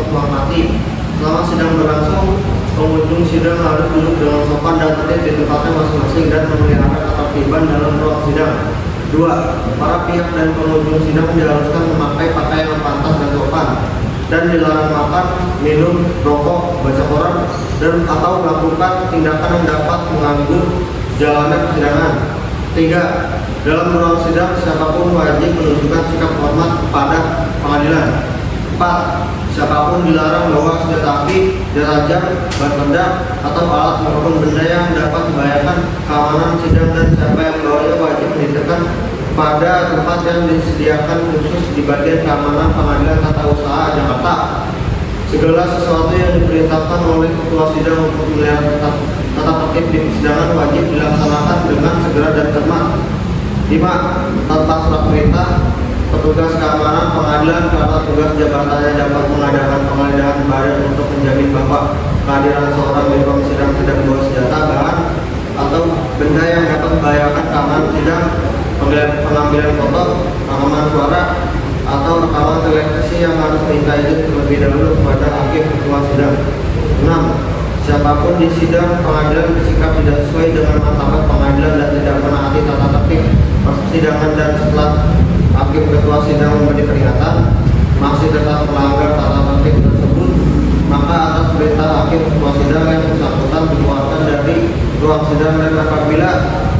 hukuman mati. Selama sidang berlangsung, pengunjung sidang harus duduk dengan sopan dan tertib di tempatnya masing-masing dan memelihara ketertiban dalam ruang sidang. 2. Para pihak dan pengunjung sidang diharuskan memakai pakaian yang pantas dan sopan dan dilarang makan, minum, rokok, baca koran, dan atau melakukan tindakan yang dapat mengganggu jalannya persidangan. 3. Dalam ruang sidang, siapapun wajib menunjukkan sikap hormat kepada pengadilan. 4. Siapapun dilarang membawa senjata api, tajam, bahan peledak, atau alat maupun benda yang dapat membahayakan keamanan sidang, dan siapa yang membawanya wajib menitipkan pada tempat yang disediakan khusus di bagian keamanan Pengadilan Tata Usaha Jakarta. Segala sesuatu yang diperintahkan oleh ketua sidang untuk memelihara tata tertib di persidangan wajib dilaksanakan dengan segera dan cermat. 5. Tanpa surat perintah, petugas keamanan pengadilan karena tugas jabatannya dapat mengadakan penggeledahan badan untuk menjamin bahwa kehadiran seorang di ruang sidang tidak membawa senjata, bahan, atau benda yang dapat membahayakan keamanan sidang, pengambilan foto, rekaman suara, atau rekaman televisi yang harus minta izin terlebih dahulu kepada hakim ketua sidang. 6. Siapapun di sidang pengadilan bersikap tidak sesuai dengan martabat pengadilan dan tidak menaati tata tertib persidangan, dan setelah hakim ketua sidang memberi peringatan masih tetap melanggar tata tertib tersebut, maka atas perintah hakim ketua sidang yang bersangkutan dikeluarkan dari ruang sidang, dan apabila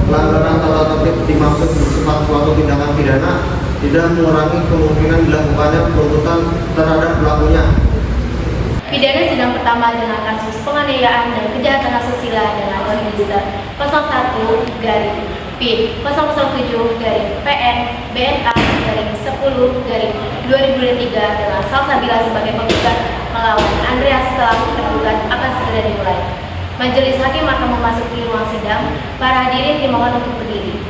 pelanggaran tata tertib dimaksud bersifat suatu tindakan pidana, tidak mengurangi kemungkinan dilakukannya penuntutan terhadap pelakunya. Pidana sidang pertama dengan kasus penganiayaan dan kejahatan asusila dengan register 01-PN/BNA/10/2023 dengan Salsabila sebagai penggugat melawan Andreas selaku tergugat akan segera dimulai. Majelis hakim akan memasuki ruang sidang. Para hadirin dimohon untuk berdiri.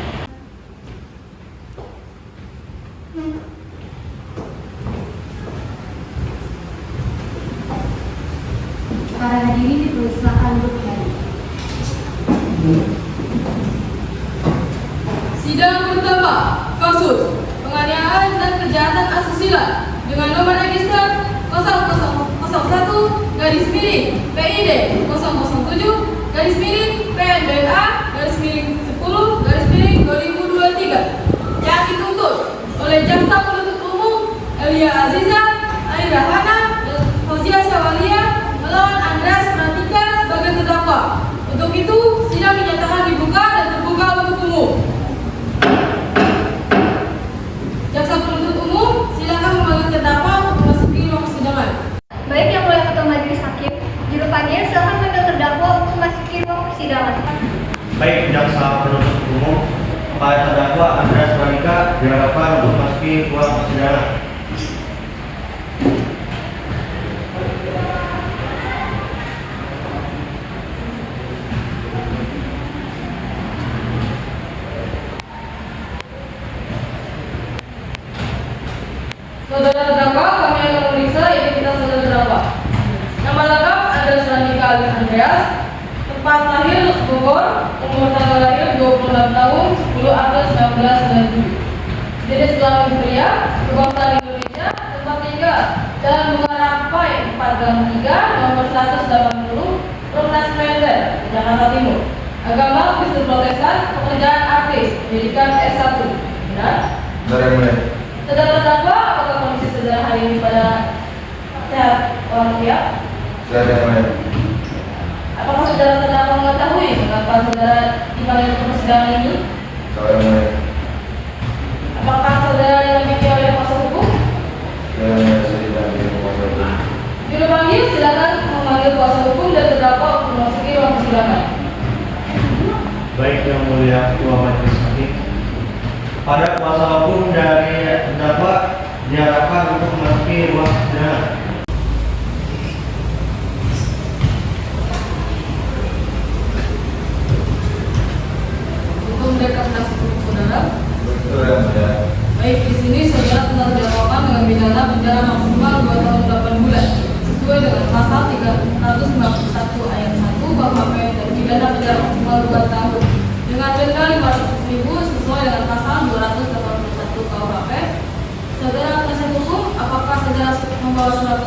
Para hadirin dipersilakan untuk hadir. Sidang pertama, kasus penganiayaan dan kejahatan asusila dengan nomor register 0001-PID/PNBNA/10/2023 yang dituntut oleh jaksa penuntut umum Elia Aziza, Aira Hana, dan Fauzia Syawalia melawan Andreas Pratika sebagai terdakwa. Untuk itu, sidang dinyatakan dibuka dan terbuka untuk umum. Jaksa penuntut umum, silakan memanggil terdakwa untuk memasuki ruang persidangan. Baik, Yang Mulia Ketua Majelis Hakim, juru panggil silakan memanggil terdakwa untuk memasuki ruang persidangan. Baik, jaksa penuntut umum, kepada terdakwa Andreas Pratika diharapkan untuk memasuki ruang persidangan. Saudara terdakwa, kami akan memeriksa identitas saudara terdakwa. Nama lengkap Andreas Pratika alias Andreas, tempat lahir Bogor, umur tanggal lahir 26 tahun 10 April 1997. Jenis kelamin pria, kebangsaan Indonesia, tempat tinggal Jalan Bunga Rampai 4/3, nomor 180, Perumnas Klender, Jakarta Timur. Agama Kristen Protestan, pekerjaan artis, pendidikan S1. Benar? Benar, yang mulia. Saudara terdakwa, apakah kondisi saudara hari ini pada sehat walafiat? Sehat, yang mulia. Apakah saudara terdakwa mengetahui mengapa saudara dipanggil ke persidangan ini? Sehat, yang mulia. Apakah saudara didampingi oleh kuasa hukum? Yang mulia, saya didampingi kuasa hukum. Juru panggil silakan memanggil kuasa hukum dan terdakwa untuk memasuki ruang persidangan. Baik, Yang Mulia Ketua Majelis Hakim, pada kuasa hukum dari terdakwa diharapkan untuk memasuki ruang persidangan. Hukum dekat hukum saudara. Betul, Yang Mulia. Baik, di sini saudara telah didakwakan dengan pidana penjara maksimal 2 tahun 8 bulan sesuai dengan pasal 351 ayat 1 KUHP dan pidana penjara maksimal 2 tahun dengan denda 500.000 sesuai dengan pasal 281 KUHP. Saudara penasihat hukum, apakah saudara membawa surat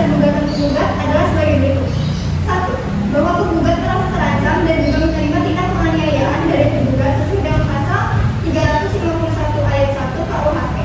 gugatan penggugat adalah sebagai berikut. 1. Bahwa penggugat telah terancam dan juga menerima tindak penganiayaan dari penggugat sesuai dengan pasal 351 ayat 1 KUHP.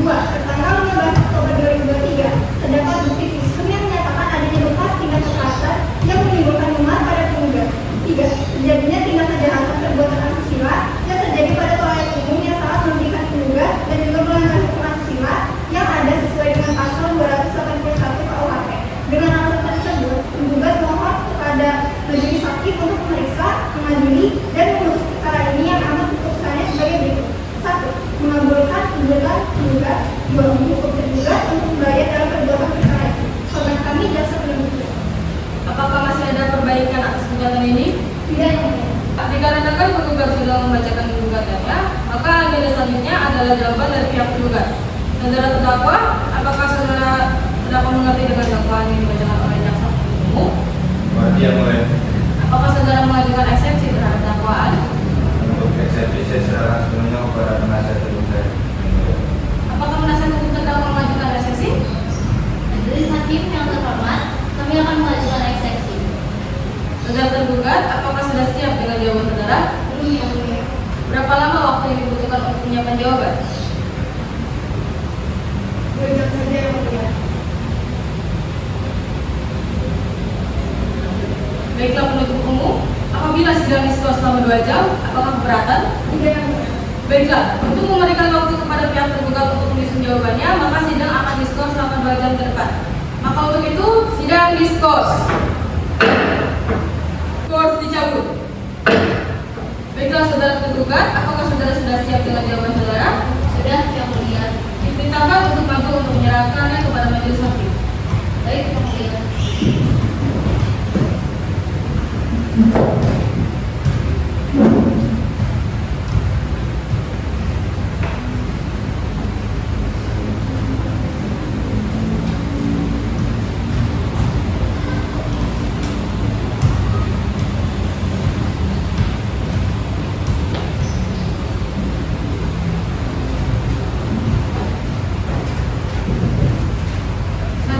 2. Tertanggal 15 Oktober 2023, terdapat bukti visum yang menyatakan adanya bekas tindak kekerasan yang menimbulkan memar pada penggugat. 3. Terjadinya tindak kejahatan perbuatan asusila yang terjadi pada pelayan umum yang sangat merugikan penggugat dan juga melanggar hukum asusila yang ada sesuai dengan pasal 281 KUHP. Dengan alasan tersebut, penggugat mohon kepada majelis hakim untuk memeriksa, mengadili, dan memutus perkara ini yang amat keputusannya sebagai berikut. 1. Mengabulkan tuntutan penggugat. 2. Menghukum tergugat untuk membayar dalam perbuatan perkara itu. Korban kami jaksa penuntut. Apakah masih ada perbaikan atas gugatan ini? Tidak, Yang Mulia. Dikarenakan penggugat sudah membacakan gugatannya, maka agenda selanjutnya adalah jawaban dari pihak penggugat. Saudara terdakwa, apakah saudara terdakwa mengerti dengan dakwaan yang dibacakan oleh jaksa penuntut umum? Mengerti Yang Mulia. Apakah saudara mengajukan eksepsi terhadap dakwaan? Untuk eksepsi saya serahkan sepenuhnya kepada penasihat hukum saya. Yang Mulia. Apakah penasihat hukum terdakwa mengajukan eksepsi? Majelis hakim yang terhormat, kami akan mengajukan eksepsi. Saudara tergugat, apakah sudah siap dengan jawaban saudara? Belum, Yang Mulia. Berapa lama waktu yang dibutuhkan untuk menyiapkan jawaban? 2 jam saja, Yang Mulia. Baiklah penuntut umum, apabila sidang diskors selama 2 jam, apakah keberatan? Tidak, Yang Mulia. Baiklah, untuk memberikan waktu kepada pihak tergugat untuk menyusun jawabannya, maka sidang akan diskors selama 2 jam ke depan. Maka untuk itu, sidang diskors. Diskors dicabut. Baiklah saudara tergugat, apakah saudara sudah siap dengan jawaban saudara? Sudah, Yang Mulia. Diperintahkan untuk maju untuk menyerahkannya kepada majelis hakim. Baik, Yang Mulia.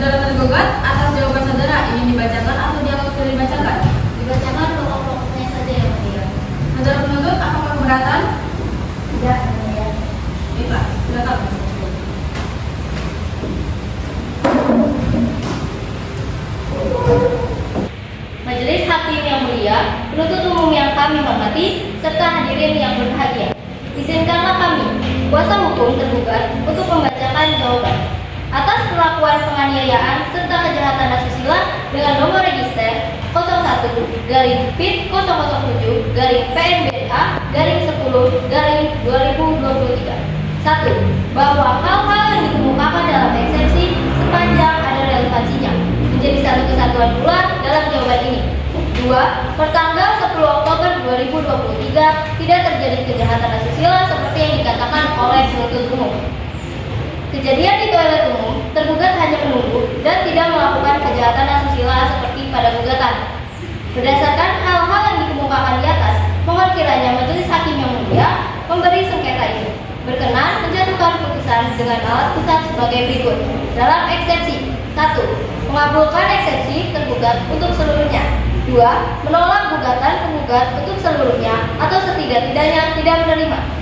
Saudara tergugat, atas jawaban saudara ingin dibacakan atau dianggap sudah dibacakan? Dibacakan pokok-pokoknya saja, Yang Mulia. Saudara penuntut, apakah keberatan? Tidak, Yang Mulia. Baiklah, silakan. Majelis hakim yang mulia, penuntut umum yang kami hormati, serta hadirin yang berbahagia. Izinkanlah kami, kuasa hukum tergugat, untuk membacakan jawaban. Atas perlakuan penganiayaan serta kejahatan asusila dengan nomor register 01-PIT-PNBA-10-10-2023. 1. Bahwa hal-hal yang dikemukakan dalam eksepsi sepanjang ada relevansinya menjadi satu kesatuan pula dalam jawaban ini. 2. Pertanggal 10 Oktober 2023 tidak terjadi kejahatan asusila seperti yang dikatakan oleh penuntut umum. Kejadian di toilet umum, tergugat hanya menunggu dan tidak melakukan kejahatan asusila seperti pada gugatan. Berdasarkan hal-hal yang dikemukakan di atas, mohon kiranya majelis hakim yang mulia memberi sengketa ini berkenan menjatuhkan putusan dengan alat pusat sebagai berikut. Dalam eksepsi 1. Mengabulkan eksepsi tergugat untuk seluruhnya. 2. Menolak gugatan penggugat untuk seluruhnya atau setidak-tidaknya tidak menerima.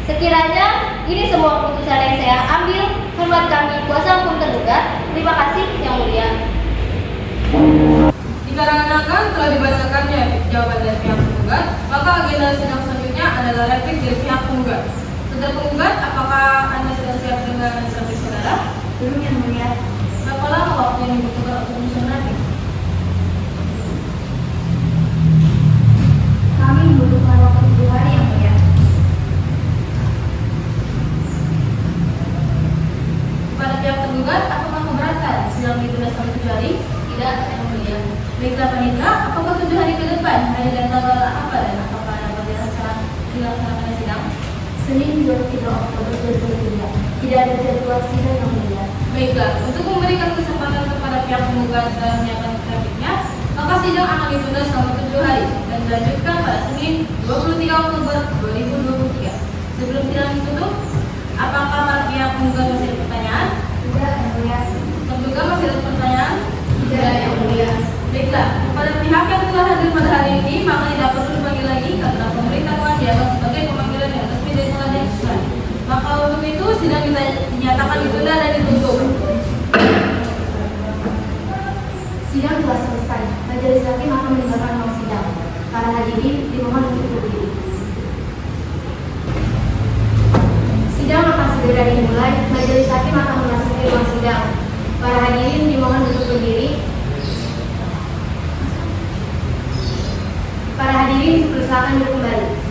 Sekiranya ini semua keputusan yang saya ambil, hormat kami kuasa hukum tergugat. Terima kasih Yang Mulia. Dikarenakan telah dibacakannya jawaban dari pihak penggugat, maka agenda sidang selanjutnya adalah replik dari pihak penggugat. Saudara penggugat, apakah Anda sudah siap dengan replik saudara? Belum, Yang Mulia. Berapa lama waktu yang dibutuhkan untuk menyusun replik? Kami membutuhkan waktu 2 hari, Yang Mulia. Kepada pihak tergugat, apakah keberatan sidang ditunda sampai 7 hari? Tidak, Yang Mulia. Baiklah panitra, apakah 7 hari ke depan hari dan tanggal apa dan apakah dapat dilaksanakan sidang? Senin 23 Oktober 2023. Tidak ada jadwal sidang, Yang Mulia. Baiklah, untuk memberikan kesempatan kepada pihak penggugat dalam menyiapkan repliknya, maka sidang akan ditunda selama 7 hari dan dilanjutkan pada Senin 23 Oktober 2023. Sebelum sidang ditutup, apakah para pihak penggugat masih ada pertanyaan? Tidak, Yang Mulia. Terduga masih ada pertanyaan? untuk itu sidang dinyatakan ditunda dan ditutup. Sidang telah selesai. Majelis hakim akan meninggalkan ruang sidang. Para hadirin dimohon untuk berdiri. Sidang akan segera dimulai. Majelis hakim akan memasuki ruang sidang. Para hadirin dimohon untuk berdiri. Para hadirin dipersilakan duduk kembali.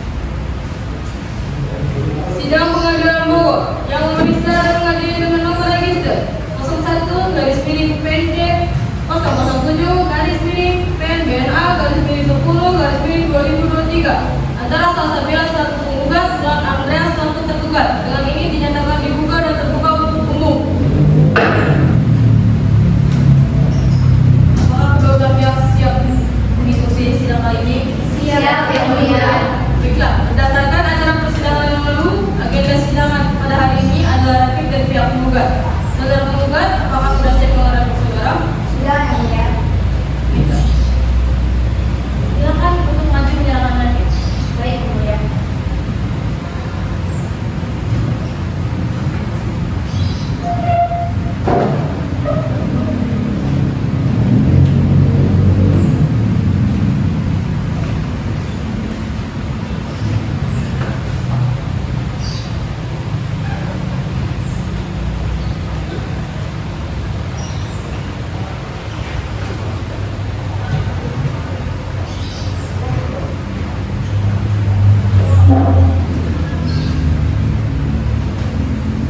Sidang Pengadilan Bogor yang memeriksa dan mengadili dengan nomor register 01-PND-10-PNBNA-10-2023 antara Salsabila selaku penggugat dan Andreas selaku tergugat. Dengan ini dinyatakan dibuka dan terbuka untuk umum. Apakah kedua belah pihak siap mengikuti sidang kali ini? Siap, Yang Mulia. Baiklah, berdasarkan acara persidangan yang lalu, agenda sidang pada hari ini adalah replik dari pihak penggugat. Saudara penggugat, apakah sudah siap menghadapi saudara? Sudah, Yang Mulia. Baiklah. Silakan untuk maju menyerahkan nanti. Baik, Yang Mulia.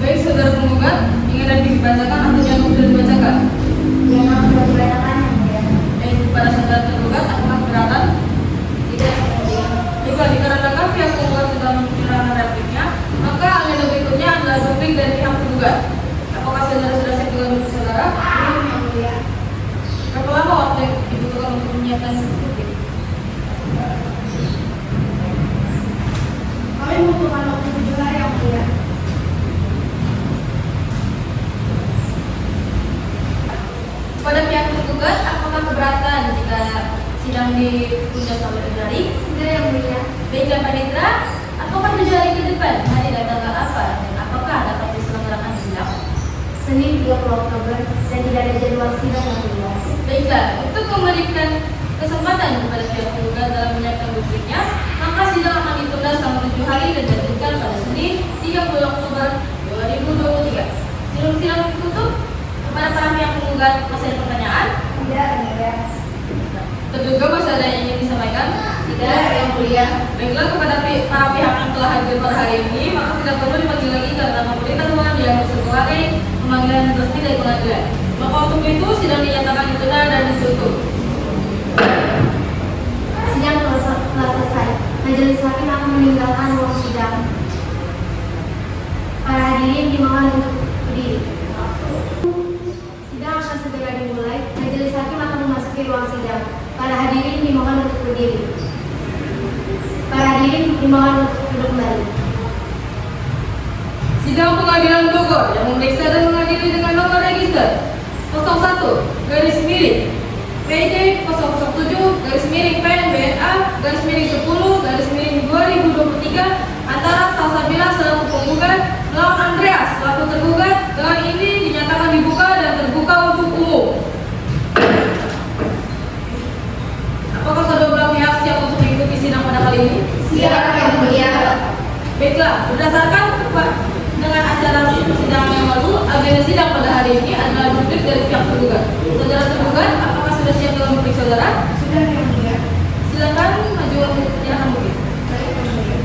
Baik, saudara penggugat, ingin replik dibacakan atau jangan sudah dibacakan? Yang sudah dibacakan, Yang Mulia. Baik, pada saudara tergugat, apakah keberatan? Tidak, Yang Mulia. Baiklah, dikarenakan pihak penggugat sudah menyerahkan repliknya, maka agenda berikutnya adalah replik dari pihak penggugat. Apakah saudara sudah siap dengan replik saudara? Belum, Yang Mulia. Berapa lama waktu yang dibutuhkan untuk menyiapkan replik? Kami membutuhkan waktu 7 hari, Yang Mulia. Pada pihak tergugat, apakah keberatan jika sidang ditunda sampai 7 hari? Tidak, Yang Mulia. Baiklah, Panitra, apakah 7 hari ke depan hari dan tanggal apa dan apakah dapat diselenggarakan sidang? Senin 30 Oktober dan tidak ada jadwal sidang, Yang Mulia. Baiklah, untuk memberikan kesempatan kepada pihak penggugat dalam menyiapkan repliknya, maka sidang akan ditunda selama 7 hari dan dijadwalkan pada Senin 30 Oktober 2023. Sebelum sidang ditutup, kepada para pihak penggugat masih ada pertanyaan? Tidak, Yang Mulia. Terduga masih ada yang ingin disampaikan? Tidak, Yang Mulia. Baiklah, kepada para pihak yang telah hadir pada hari ini, maka tidak perlu dipanggil lagi karena pemerintah telah dianggap sebagai pemanggilan resmi dari pengadilan. Maka untuk itu sidang dinyatakan ditunda dan ditutup. Sidang telah selesai. Majelis hakim akan meninggalkan ruang sidang. Para hadirin dimohon untuk berdiri. Sidang akan segera dimulai. Majelis hakim akan memasuki ruang sidang. Para hadirin dimohon untuk berdiri. Para hadirin dimohon untuk duduk kembali. Sidang Pengadilan Bogor yang memeriksa dan mengadili dengan nomor register 01-PNBNA-10-2023 antara Salsabila selaku penggugat melawan Andreas selaku tergugat. Dengan ini dinyatakan dibuka dan terbuka untuk umum. Apakah kedua belah pihak siap untuk mengikuti sidang pada kali ini? Siap, Yang Mulia. Baiklah, berdasarkan dengan acara persidangan yang lalu, agenda sidang pada hari ini adalah replik dari pihak tergugat. Saudara tergugat, apakah sudah siap dalam replik saudara? Sudah, Yang Mulia. Silakan maju untuk menyerahkan replik. Baik, Yang Mulia.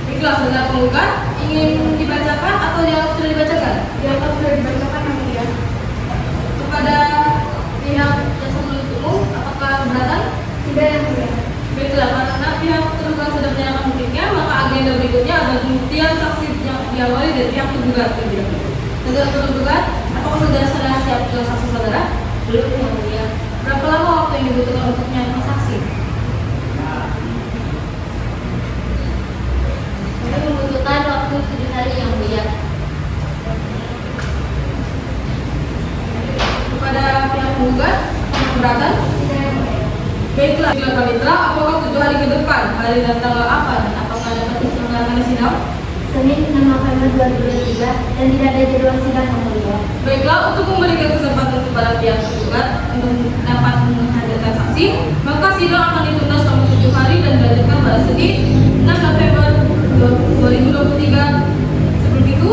Baiklah, saudara penggugat, ingin dibacakan atau dianggap sudah dibacakan? Dianggap sudah dibacakan, Yang Mulia. Kepada pihak jasa penuntut umum, apakah keberatan? Tidak, Yang Mulia. Baiklah, karena pihak tergugat sudah menyerahkan repliknya, maka agenda berikutnya adalah pembuktian saksi yang diawali dari pihak tergugat. Saudara tergugat, apakah saudara sudah siap dengan saksi saudara? Belum, Yang Mulia. Berapa lama waktu yang dibutuhkan untuk menyiapkan saksi? Baiklah, Kapitra, apakah 7 hari ke depan, hari dan tanggal apa, dan apakah dapat diselenggarakan sidang? Senin 6 November 2023 dan tidak ada jadwal sidang yang mulia. Baiklah, untuk memberikan kesempatan kepada pihak tergugat untuk dapat menghadirkan saksi, maka sidang akan ditunda selama 7 hari dan dilanjutkan pada Senin 6 November 2023. Sebelum itu,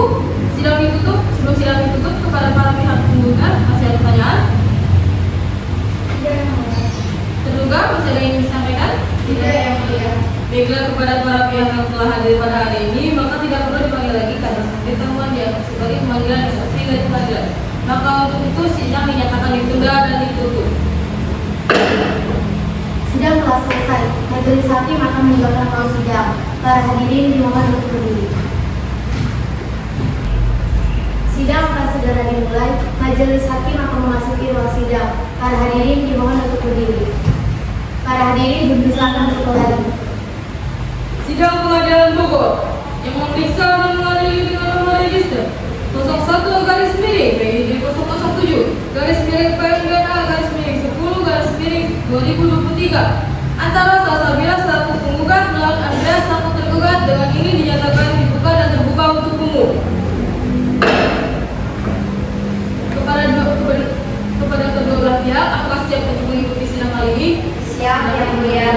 sebelum sidang ditutup kepada para pihak tergugat, masih ada pertanyaan? Tidak yang mulia. Terduga masih ada yang disampaikan? Tidak yang mulia. Baiklah, kepada para pihak yang telah hadir pada hari ini, maka tidak perlu dipanggil lagi karena ditemuan dianggap sebagai pemanggilan yang resmi dari pengadilan. Maka untuk itu sidang dinyatakan ditunda dan ditutup. Sidang telah selesai. Majelis hakim akan meninggalkan ruang sidang. Para hadirin dimohon untuk berdiri. Sidang akan segera dimulai. Majelis hakim akan memasuki ruang sidang. Para hadirin dimohon untuk berdiri. Para hadirin dipersilakan untuk kembali. Sidang Pengadilan Bogor yang memeriksa dan mengadili dengan nomor register 01 garis miring PID 007 garis miring PMDA garis miring 10 garis miring 2023 antara Salsabila selaku penggugat melawan Andreas selaku tergugat dengan ini dinyatakan dibuka dan terbuka untuk umum. Kepada kedua belah pihak, apakah siap untuk mengikuti sidang kali ini? Siap, yang mulia.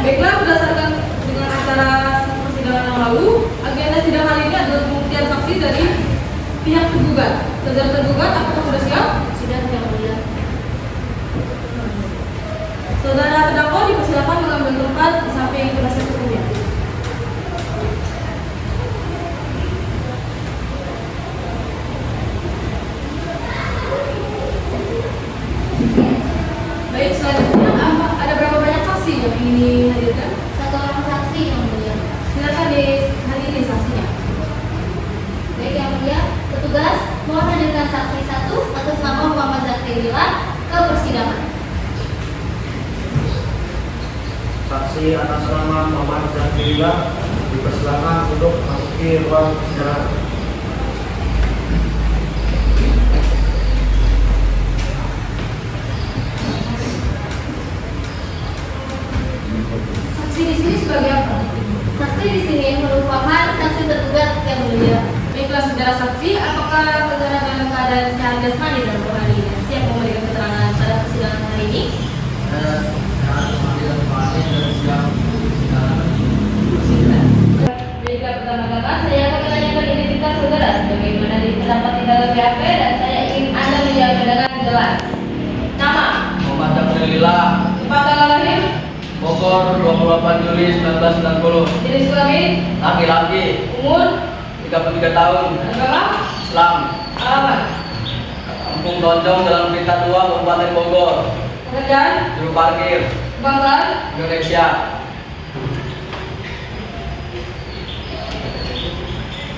Baiklah, berdasarkan dengan acara persidangan yang lalu, agenda sidang hari ini adalah pembuktian saksi dari pihak tergugat. Saudara tergugat, apakah sudah siap? Sudah, yang mulia. Saudara terdakwa dipersilakan mengambil tempat di samping penasihat hukumnya. Baik, selanjutnya ada berapa banyak saksi yang ingin dihadirkan? Satu orang saksi, yang mulia. Silakan dihadiri saksinya. Baik, yang mulia. Petugas, mohon hadirkan saksi 1 atas nama Muhammad Zakrila ke persidangan. Saksi atas nama Muhammad Zakrila dipersilakan untuk memasuki ruang persidangan. Saksi di sini sebagai apa? Saksi di sini merupakan saksi tergugat, yang mulia. Baiklah, saudara saksi, apakah saudara dalam keadaan sehat jasmani dan rohani dan siap memberikan keterangan pada persidangan hari ini? Baiklah, pertama-tama saya akan menanyakan identitas saudara sebagaimana terdapat di dalam BAP dan saya ingin Anda menjawab dengan jelas. Nama, Muhammad Zakrila, tempat tanggal lahir, Bogor 28 Juli 1990. jenis kelamin, Laki-laki, umur, 33 tahun, agama, Islam. alamat, Kampung Tonjong, Jalan Pelita 2, Kabupaten Bogor. pekerjaan, Juru parkir, kebangsaan, Indonesia.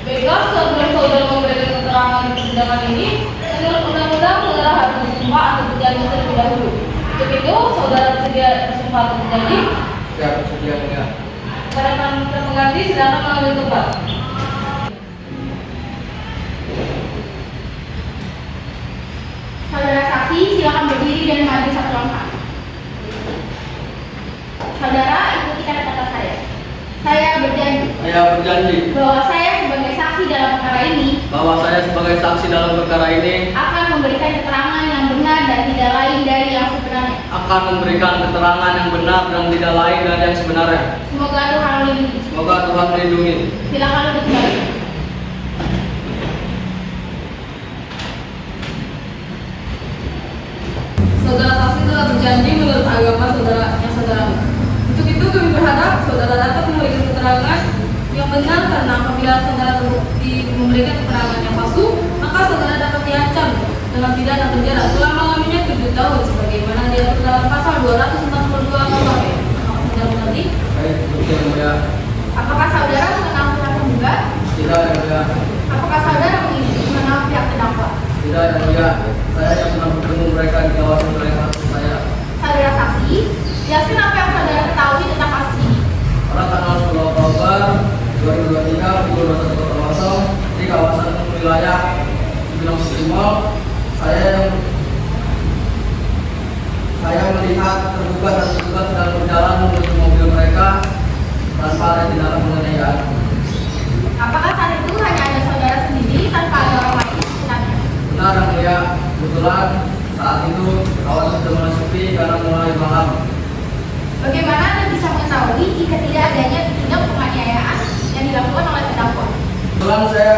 Baiklah, sebelum saudara memberikan keterangan di persidangan ini, menurut undang-undang saudara harus bersumpah atau berjanji terlebih dahulu. Untuk itu, saudara bersedia bersumpah atau berjanji? Siap, bersedia enggak? Para pengganti silakan mengambil tempat. Saudara saksi, silakan berdiri dan maju satu langkah. Saudara, ikuti kata-kata saya. Saya berjanji Saya berjanji bahwa saya sebagai saksi dalam perkara ini bahwa saya sebagai saksi dalam perkara ini akan memberikan keterangan yang benar dan tidak lain dari yang sebenarnya. akan memberikan keterangan yang benar dan tidak lain dari yang sebenarnya. Semoga Tuhan melindungi. Semoga Tuhan melindungi. Silakan duduk kembali. Saudara saksi telah berjanji menurut agama saudara yang saudara. Untuk itu kami berharap saudara dapat memberikan keterangan yang benar karena apabila saudara terbukti memberikan keterangan yang palsu, maka saudara dapat diancam dengan pidana penjara selama-lamanya 7 tahun sebagaimana diatur dalam pasal 242 KUHP. Apakah saudara mengerti? Baik, bersedia enggak? Apakah saudara mengenal pihak tergugat? Tidak, yang mulia. Apakah saudara mengenal pihak terdakwa? Tidak, yang mulia. Saya yang pernah bertemu mereka di kawasan mereka saya. Saudara saksi, jelaskan apa yang saudara ketahui tentang kasus ini. Pada tanggal 10 Oktober 2023 pukul 21.00 di kawasan wilayah Cibinong City Mall, saya melihat tergugat dan tergugat sedang mengalami tindakan penganiayaan. Apakah saat itu hanya ada saudara sendiri tanpa ada orang lain di sekitarnya? Benar yang mulia, kebetulan saat itu kawasan sudah mulai sepi karena mulai malam. Bagaimana Anda bisa mengetahui jika tidak adanya tindak penganiayaan yang dilakukan oleh terdakwa? Kebetulan saya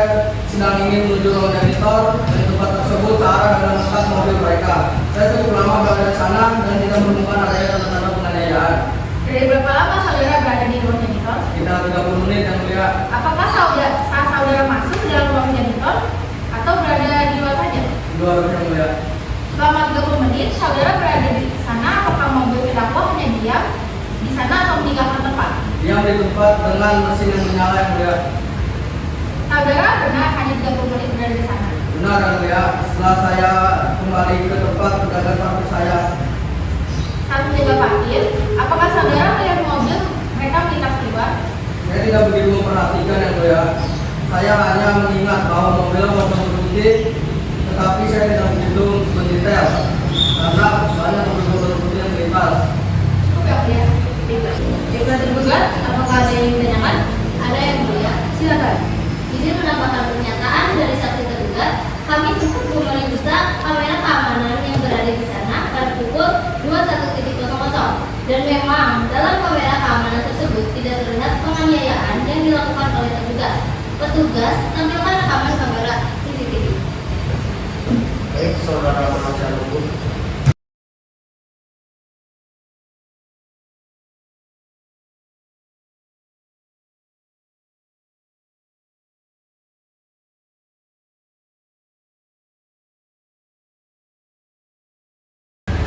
sedang ingin menuju ruang janitor dan di tempat tersebut searah dengan dekat mobil mereka. Saya cukup lama berada di sana dan tidak menemukan adanya tanda-tanda penganiayaan. Dari berapa lama saudara berada di ruang janitor? Sekitar 30 menit yang mulia. Apakah saat saudara masuk ke dalam ruang janitor atau berada di luar saja? Dua yang mulia. Selama 30 menit saudara berada di sana, apakah mobil terdakwa hanya diam di sana atau meninggalkan tempat? Diam di tempat dengan mesin yang menyala yang mulia. Saudara benar hanya 30 menit berada di sana. Benar yang mulia. Setelah saya kembali ke tempat pedagang parkir saya, Saat menjaga parkir, apakah saudara melihat mobil mereka melintas keluar? saya tidak begitu memperhatikan yang mulia. Saya hanya mengingat bahwa mobilnya mobil putih, tetapi saya tidak begitu mendetail karena banyak mobil putih yang melintas. Cukup ya, mulia. Baiklah tergugat, apakah ada yang ditanyakan? Ada yang mulia. Silakan. Izin menambahkan pernyataan dari saksi tergugat. Kami sempat memeriksa kamera keamanan yang berada di sana pada pukul 21.00 dan memang dalam kamera keamanan tersebut tidak terlihat penganiayaan yang dilakukan oleh tergugat. Petugas tampilkan rekaman kamera CCTV. Baik, saudara penasihat hukum.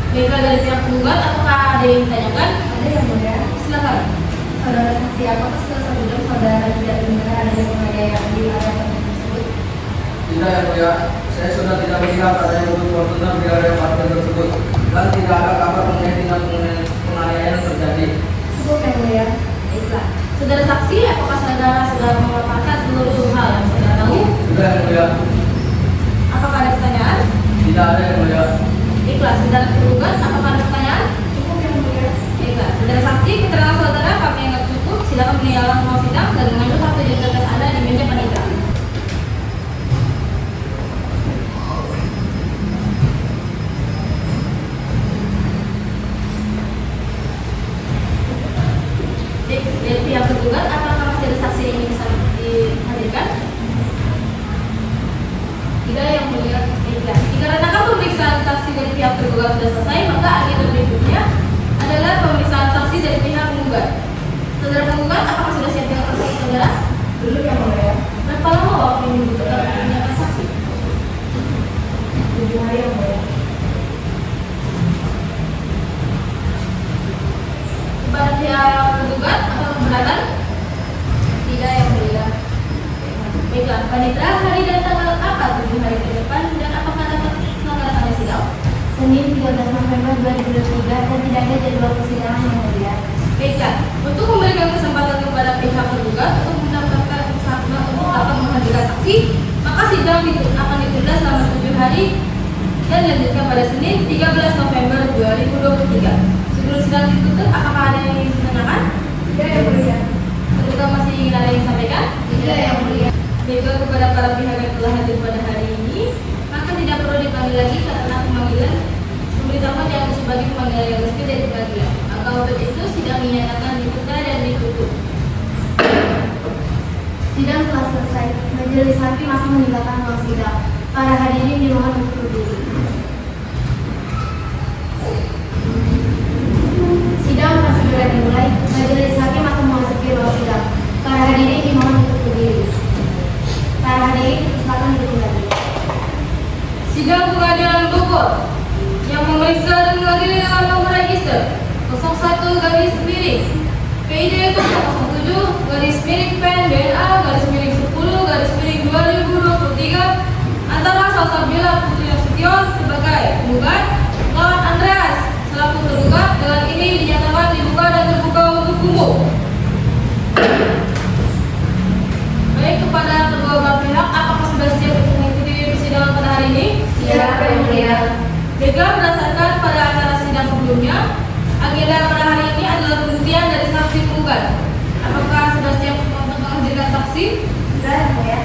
Baiklah dari pihak tergugat, apakah ada yang ditanyakan? Ada yang mulia. Silakan. Saudara saksi, apakah setelah 1 jam saudara tidak mendengar adanya penganiayaan di area parkir tersebut? Tidak yang mulia. Saya sudah tidak melihat adanya mobil Fortuner di area parkir tersebut dan tidak ada kabar mengenai tindak penganiayaan yang terjadi. Cukup yang mulia. Baiklah. Saudara saksi, apakah saudara sudah memaparkan seluruh hal yang saudara tahu? Tidak yang mulia. Apakah ada pertanyaan? Tidak ada yang mulia. Baiklah, saudara tergugat, apakah ada pertanyaan? Cukup yang mulia. Baiklah, saudara saksi, keterangan saudara kami anggap cukup. Silakan meninggalkan ruang sidang dan mengambil kartu identitas Anda di meja panitia. Baik, dari pihak tergugat, apakah masih ada saksi yang ingin bisa dihadirkan? Tidak yang mulia. Baiklah, dikarenakan pemeriksaan saksi dari pihak tergugat sudah selesai, maka agenda berikutnya adalah pemeriksaan saksi dari pihak penggugat. Saudara penggugat, apakah sudah siap dengan saksi saudara? Belum yang mulia. Berapa lama waktu yang dibutuhkan untuk menyiapkan saksi? 7 hari yang mulia. Kepada pihak penggugat, apakah keberatan? Tidak yang mulia. Baiklah, panitera, hari dan tanggal apa 7 hari ke depan dan apakah dapat tanggal sidang? Senin 13 November 2023 dan tidak ada jadwal persidangan yang mulia. Baiklah, untuk memberikan kesempatan kepada pihak tergugat untuk mendapatkan kesempatan untuk dapat menghadirkan saksi, maka sidang akan ditunda selama 7 hari dan dilanjutkan pada Senin 13 November 2023. Sebelum sidang ditutup, apakah ada yang ingin ditanyakan? Tidak yang mulia. Tergugat masih ingin ada yang disampaikan? Tidak yang mulia. Baiklah, kepada para pihak yang telah hadir pada hari ini, maka tidak perlu dipanggil lagi karena pemanggilan pemberitahuan yang sebagai pemanggilan yang resmi dari pengadilan. Maka untuk itu sidang dinyatakan ditunda dan ditutup. Sidang telah selesai. Majelis hakim akan meninggalkan ruang sidang. Para hadirin dimohon untuk berdiri. Sidang akan segera dimulai. Majelis hakim akan memasuki ruang sidang. Para hadirin dimohon untuk berdiri. Para hadirin, silakan duduk kembali. Sidang Pengadilan Bogor yang memeriksa dan mengadili dengan nomor register 01 garis miring PID 007 garis miring PEN DNA garis miring 10 garis miring 2023 antara Salsabila Putri Nasution sebagai penggugat lawan Andreas selaku tergugat dengan ini dinyatakan dibuka dan terbuka untuk umum. Baik, kepada kedua belah pihak, apakah sudah siap untuk mengikuti persidangan pada hari ini? Siap, yang mulia. Baiklah, berdasarkan pada acara sidang sebelumnya, agenda pada hari ini adalah pembuktian dari saksi penggugat. Apakah sudah saksi? Sudah yang mulia.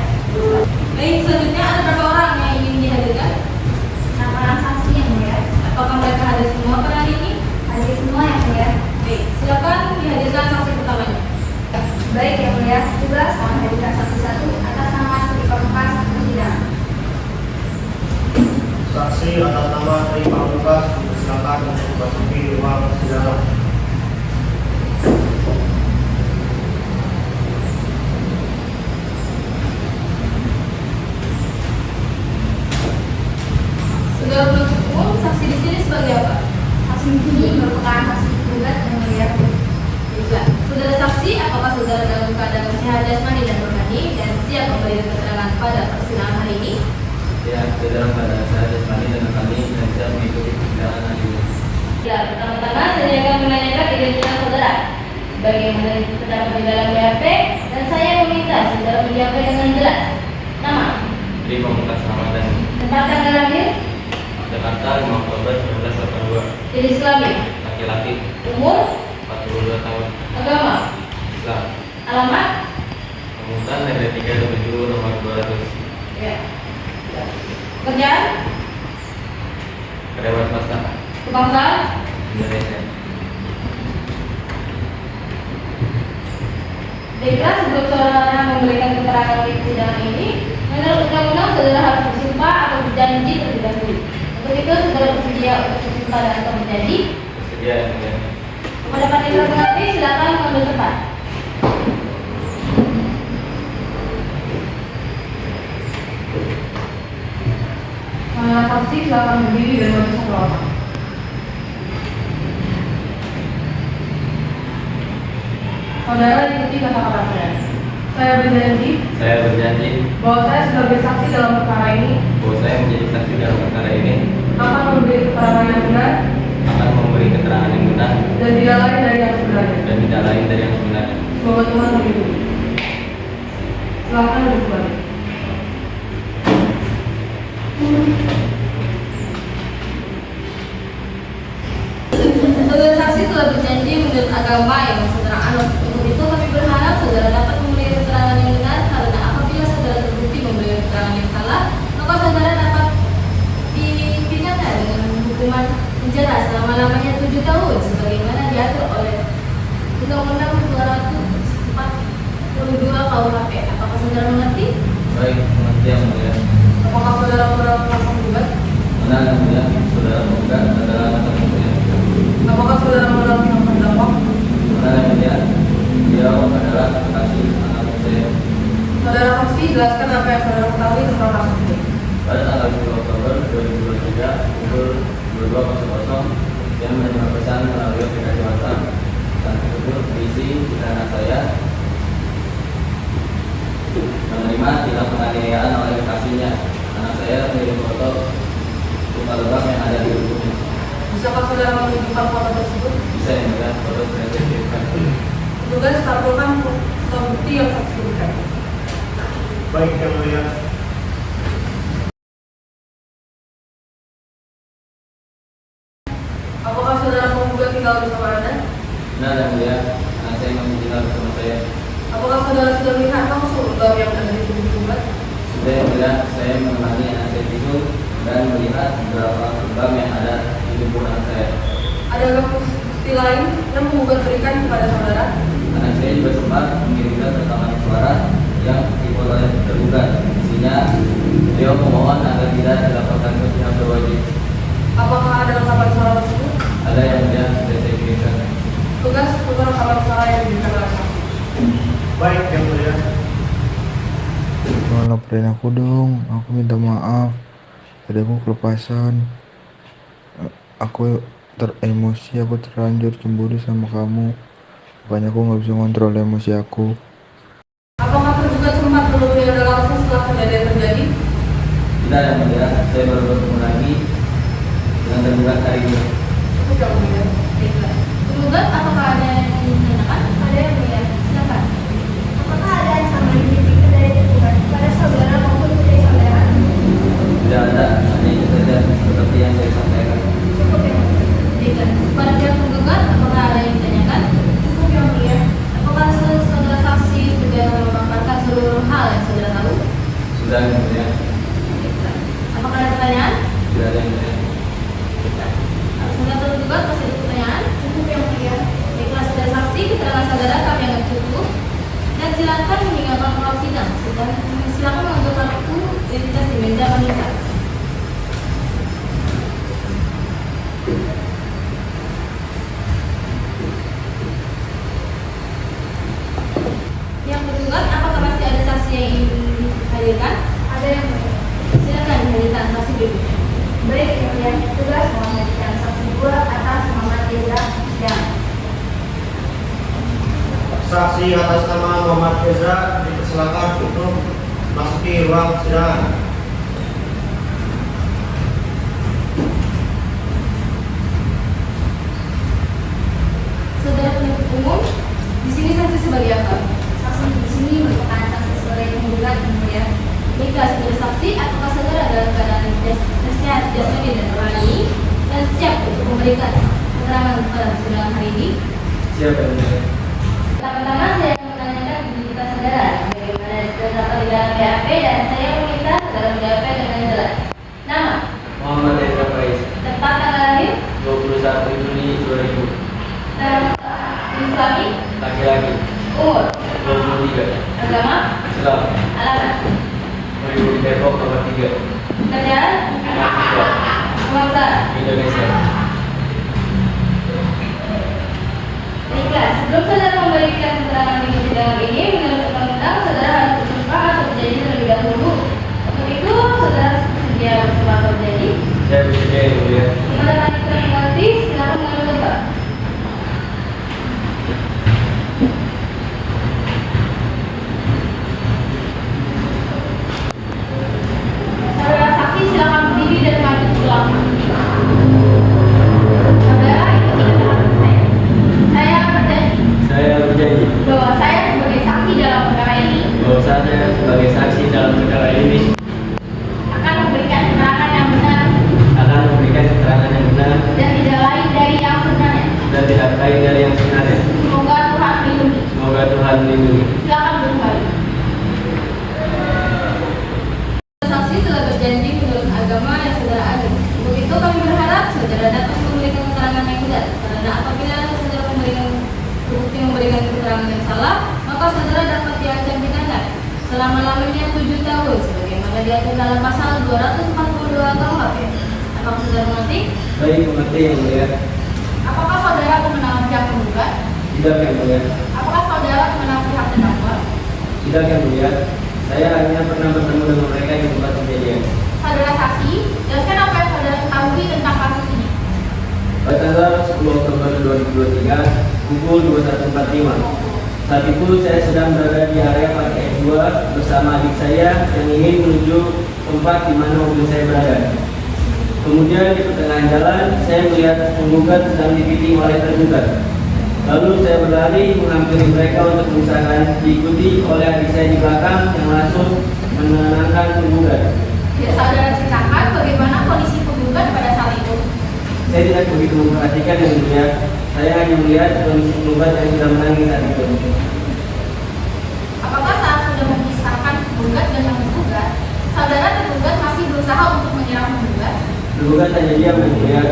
Baik, selanjutnya ada berapa orang yang ingin dihadirkan? 6 orang saksi yang mulia. Apakah mereka hadir semua pada hari ini? Hadir semua yang mulia. Baik, silakan dihadirkan saksi pertamanya. Baik yang mulia, tugas menghadirkan saksi satu atas nama Tri Pamungkas persidangan. Saksi atas nama Tri Pamungkas dipersilakan untuk memasuki ruang persidangan. Saudara penuntut umum, saksi di sini sebagai apa? Saksi ini merupakan saksi tergugat yang mulia. Baiklah. Saudara saksi, apakah saudara dalam keadaan sehat jasmani dan rohani dan siap memberikan keterangan pada persidangan hari ini? Ya, saudara pada saya jasmani dan rohani dan siap mengikuti persidangan hari ini. Ya, pertama-tama saya akan menanyakan identitas saudara. Bagaimana terdapat di dalam BAP dan saya meminta saudara menjawab dengan jelas. Nama, Tri Pamungkas Ramadan, tempat tanggal lahir, Jakarta 5 Oktober 1982, jenis kelamin, laki-laki, umur, 42 tahun, agama, Islam, alamat, Pemungutan RT 377 nomor 200, ya. Pekerjaan, karyawan swasta, kebangsaan, Indonesia. baiklah, sebelum saudara memberikan keterangan di persidangan ini, menurut undang-undang saudara harus bersumpah atau berjanji terlebih dahulu. Untuk itu saudara bersedia untuk bersumpah dan atau berjanji. Bersedia yang mulia. Kepada panitia pengantin silakan mengambil tempat. Para saksi silakan berdiri dan maju satu orang. Saudara ikuti kata-kata saya. Saya berjanji Saya berjanji bahwa saya sebagai saksi dalam perkara ini bahwa saya menjadi saksi dalam perkara ini akan memberi keterangan yang benar akan memberi keterangan yang benar dan tidak lain dari yang sebenarnya. dan tidak lain dari yang sebenarnya. Semoga Tuhan melindungi. Silakan duduk kembali. Saudara saksi telah berjanji menurut agama yang saudara anut. Untuk itu kami berharap saudara dapat memberikan keterangan yang benar karena apabila saudara terbukti memberikan keterangan yang salah, maka saudara dapat dipidana dengan hukuman penjara selama-lamanya 7 tahun sebagaimana diatur oleh Undang-Undang 242 KUHP. Apakah saudara mengerti? Baik, mengerti yang mulia. Apakah saudara pernah menggugat? Benar yang mulia, saudara Pamungkas adalah anak mulia. Apakah saudara mengenal pihak terdakwa? Benar yang mulia, beliau adalah kekasih anak saya. Saudara saksi jelaskan apa yang saudara ketahui tentang kasus ini. Pada tanggal 10 Oktober 2023 pukul 22.00 saya menerima pesan melalui aplikasi WhatsApp. Pesan tersebut berisi jika anak saya menerima tindak penganiayaan oleh kekasihnya. Anak saya mengirim foto luka lebam yang ada di tubuhnya. Bisakah saudara menunjukkan foto tersebut? Bisa yang mulia, foto saya kirimkan. Tugas tampilkan foto bukti yang saksi berikan. Baik yang mulia. Apakah saudara penggugat tinggal bersama Anda? Benar yang mulia, anak saya masih tinggal bersama saya. Apakah saudara sudah melihat langsung lebam yang ada di tubuh penggugat? Sudah yang mulia, saya menemani anak saya tidur dan melihat beberapa lebam yang ada di tubuh anak saya. Adakah bukti lain yang penggugat berikan kepada saudara? Anak saya juga sempat mengirimkan rekaman suara yang dibuat oleh tergugat. Isinya, beliau memohon agar tidak dilaporkan ke pihak berwajib. Apakah ada rekaman suara tersebut? Ada yang mulia sudah saya kirimkan. Tugas tukar rekaman suara yang diberikan oleh saksi. Baik yang mulia. Tolong laporin aku dong, aku minta maaf. Tadi aku kelepasan. Aku teremosi, aku terlanjur cemburu sama kamu. Makanya aku nggak bisa ngontrol emosi aku. Apakah tergugat sempat menemui Anda langsung setelah kejadian terjadi? Tidak yang mulia, saya baru bertemu lagi dengan tergugat hari ini. Cukup yang mulia. Baiklah. Tergugat, apakah ada yang ingin ditanyakan? Ada yang mulia. Silakan. Apakah ada ancaman yang diberikan dari tergugat kepada saudara maupun putri saudara? Tidak ada, hanya itu saja seperti yang saya sampaikan. Cukup yang mulia. Baiklah. Kepada pihak tergugat, apakah ada yang ditanyakan? Cukup yang mulia. Apakah saudara saksi sudah memaparkan seluruh Ezra dan Saksi atas nama Muhammad Ezra dipersilakan untuk masuki ruang sidang. Saudara penuntut umum, di sini saksi sebagai apa? saksi di sini merupakan saksi sebagai penggugat yang mulia. Baiklah, saudara saksi, apakah saudara dalam keadaan sehat jasmani dan rohani dan siap untuk memberikan keterangan kepada persidangan hari ini? Siapa yang mulia? Pertama-tama saya akan menanyakan identitas saudara bagaimana terdapat di dalam BAP dan saya meminta saudara menjawabnya dengan jelas. Nama, Muhammad Ezra Faiz, tempat tanggal lahir, 21 Juni 2000, jenis kelamin, laki-laki, umur, 23, agama, Islam, alamat, Meribu Depok nomor 3, pekerjaan, mahasiswa, kebangsaan. Indonesia. Baiklah, sebelum saudara memberikan keterangan di persidangan ini, menurut undang-undang saudara harus bersumpah atau berjanji terlebih dahulu. Untuk itu, saudara bersedia bersumpah atau berjanji? Saya bersedia yang mulia. Kepada panitia mengerti, silakan mengambil tempat. Saudara saksi silakan berdiri dan maju ke belakang. Saudara ikuti keterangan saya. Saya berjanji Saya berjanji bahwa saya sebagai saksi dalam perkara ini bahwa saya sebagai saksi dalam perkara ini akan memberikan keterangan yang benar akan memberikan keterangan yang benar dan tidak lain dari yang sebenarnya. dan tidak lain dari yang sebenarnya. Semoga Tuhan melindungi. Semoga Tuhan melindungi. Silakan kembali. Saksi telah berjanji menurut agama yang saudara anut. Untuk itu kami berharap saudara dapat memberikan keterangan yang benar. Karena apabila saudara terbukti memberikan keterangan yang salah, maka saudara dapat diancam pidana selama-lamanya 7 tahun sebagaimana diatur dalam pasal 242 KUHP. Apakah saudara mengerti? Baik, mengerti yang mulia. Apakah saudara kemenangan pihak penggugat? Tidak yang mulia. Apakah saudara kemenangan pihak terdakwa? Tidak yang mulia. Saya hanya pernah bertemu dengan mereka di tempat kejadian. Saudara saksi, jelaskan apa yang saudara ketahui tentang kasus ini. Pada tanggal 10 Oktober 2023 pukul 21.45. Saat itu saya sedang berada di area parkir 2 bersama adik saya yang ingin menuju tempat di mana mobil saya berada. Kemudian di pertengahan jalan saya melihat penggugat sedang dibimbing oleh tergugat. Lalu saya berlari menghampiri mereka untuk mengusahakan, diikuti oleh adik saya di belakang yang langsung menenangkan penggugat. Bisa saudara ceritakan bagaimana kondisi penggugat pada saat itu? Saya tidak begitu memperhatikan yang mulia. Saya hanya melihat kondisi penggugat yang sudah menangis saat itu. Apakah saat sudah memisahkan penggugat dan yang menggugat, saudara tergugat masih berusaha untuk menyerang penggugat? Tergugat hanya diam yang mulia.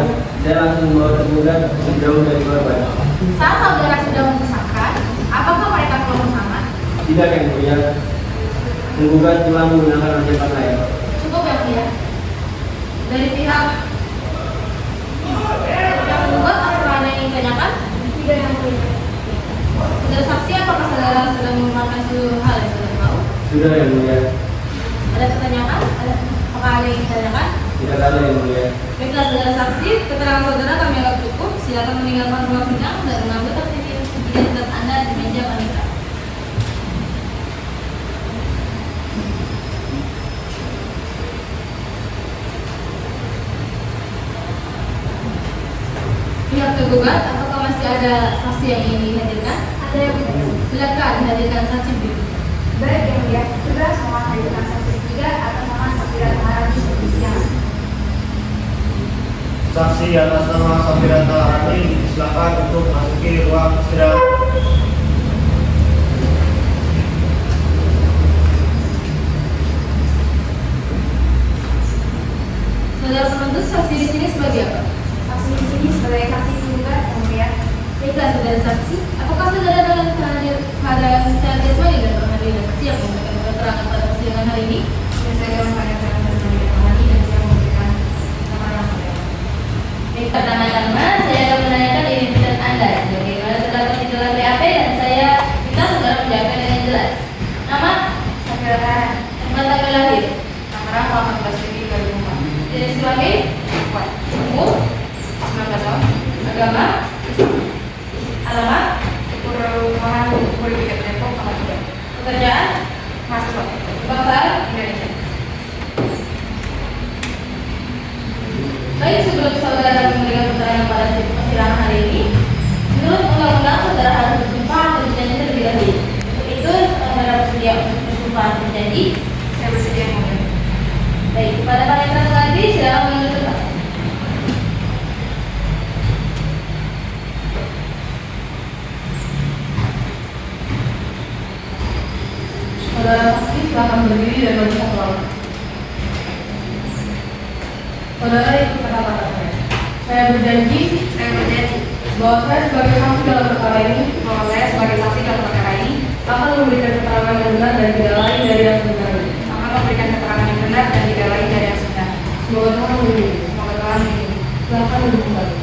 Saya langsung membawa tergugat menjauh dari korban. Saat saudara sudah memisahkan, apakah mereka keluar bersama? Tidak yang mulia. Penggugat telah menggunakan ancaman lain. Cukup yang mulia. Dari pihak yang penggugat, apakah ada yang ingin ditanyakan? tidak yang mulia. Saudara saksi, apakah saudara sudah memaparkan seluruh hal yang saudara tahu? Sudah yang mulia. Ada pertanyaan? Apakah ada yang ditanyakan? Tidak ada yang mulia. Baiklah saudara saksi, keterangan saudara kami anggap cukup. Silakan meninggalkan ruang sidang dan mengambil tertib identitas Anda di meja panitia. Pihak tergugat, apakah masih ada saksi yang ingin dihadirkan? Ada yang mulia. Silakan dihadirkan saksi berikut. Baik yang mulia, juga sama hadirkan saksi ketiga atas nama Safira Maharani di persidangan. Saksi atas nama Safira Maharani silakan untuk masuki ruang sidang. Saudara penuntut, saksi di sini sebagai apa? Saksi di sini sebagai saksi penggugat yang mulia. Baiklah saudara saksi, apakah saudara dalam keadaan sehat jasmani dan rohani dan siap memberikan keterangan pada persidangan hari ini? Dan saya dalam keadaan jasmani dan rohani dan siap memberikan keterangan yang mulia. Baik, pertama-tama saya akan menanyakan identitas Anda sebagaimana terdapat di dalam BAP dan saya minta saudara menjawabnya dengan jelas. Nama, Safira Maharani, tempat tanggal lahir, Tangerang 18 Juni 2004. jenis kelamin, umur, 19 tahun, agama, Alamat Perumahan Politik Depok Kelapa 3. Pekerjaan mahasiswa. Kebangsaan Indonesia. Baik, sebelum saudara memberikan keterangan pada persidangan hari ini, menurut undang-undang saudara harus bersumpah atau berjanji terlebih dahulu. Untuk itu, saudara bersedia untuk bersumpah atau berjanji? Saya bersedia mengulangi. Baik, kepada panitera pengantin silakan menunjuk tempat. Saudara saksi silakan berdiri dan bagi satu langkah. Saudara ikut kata-kata saya. Saya berjanji bahwa saya sebagai saksi dalam perkara ini akan memberikan keterangan yang benar dan tidak lain dari yang sebenarnya. Semoga Tuhan melindungi. Silakan duduk kembali.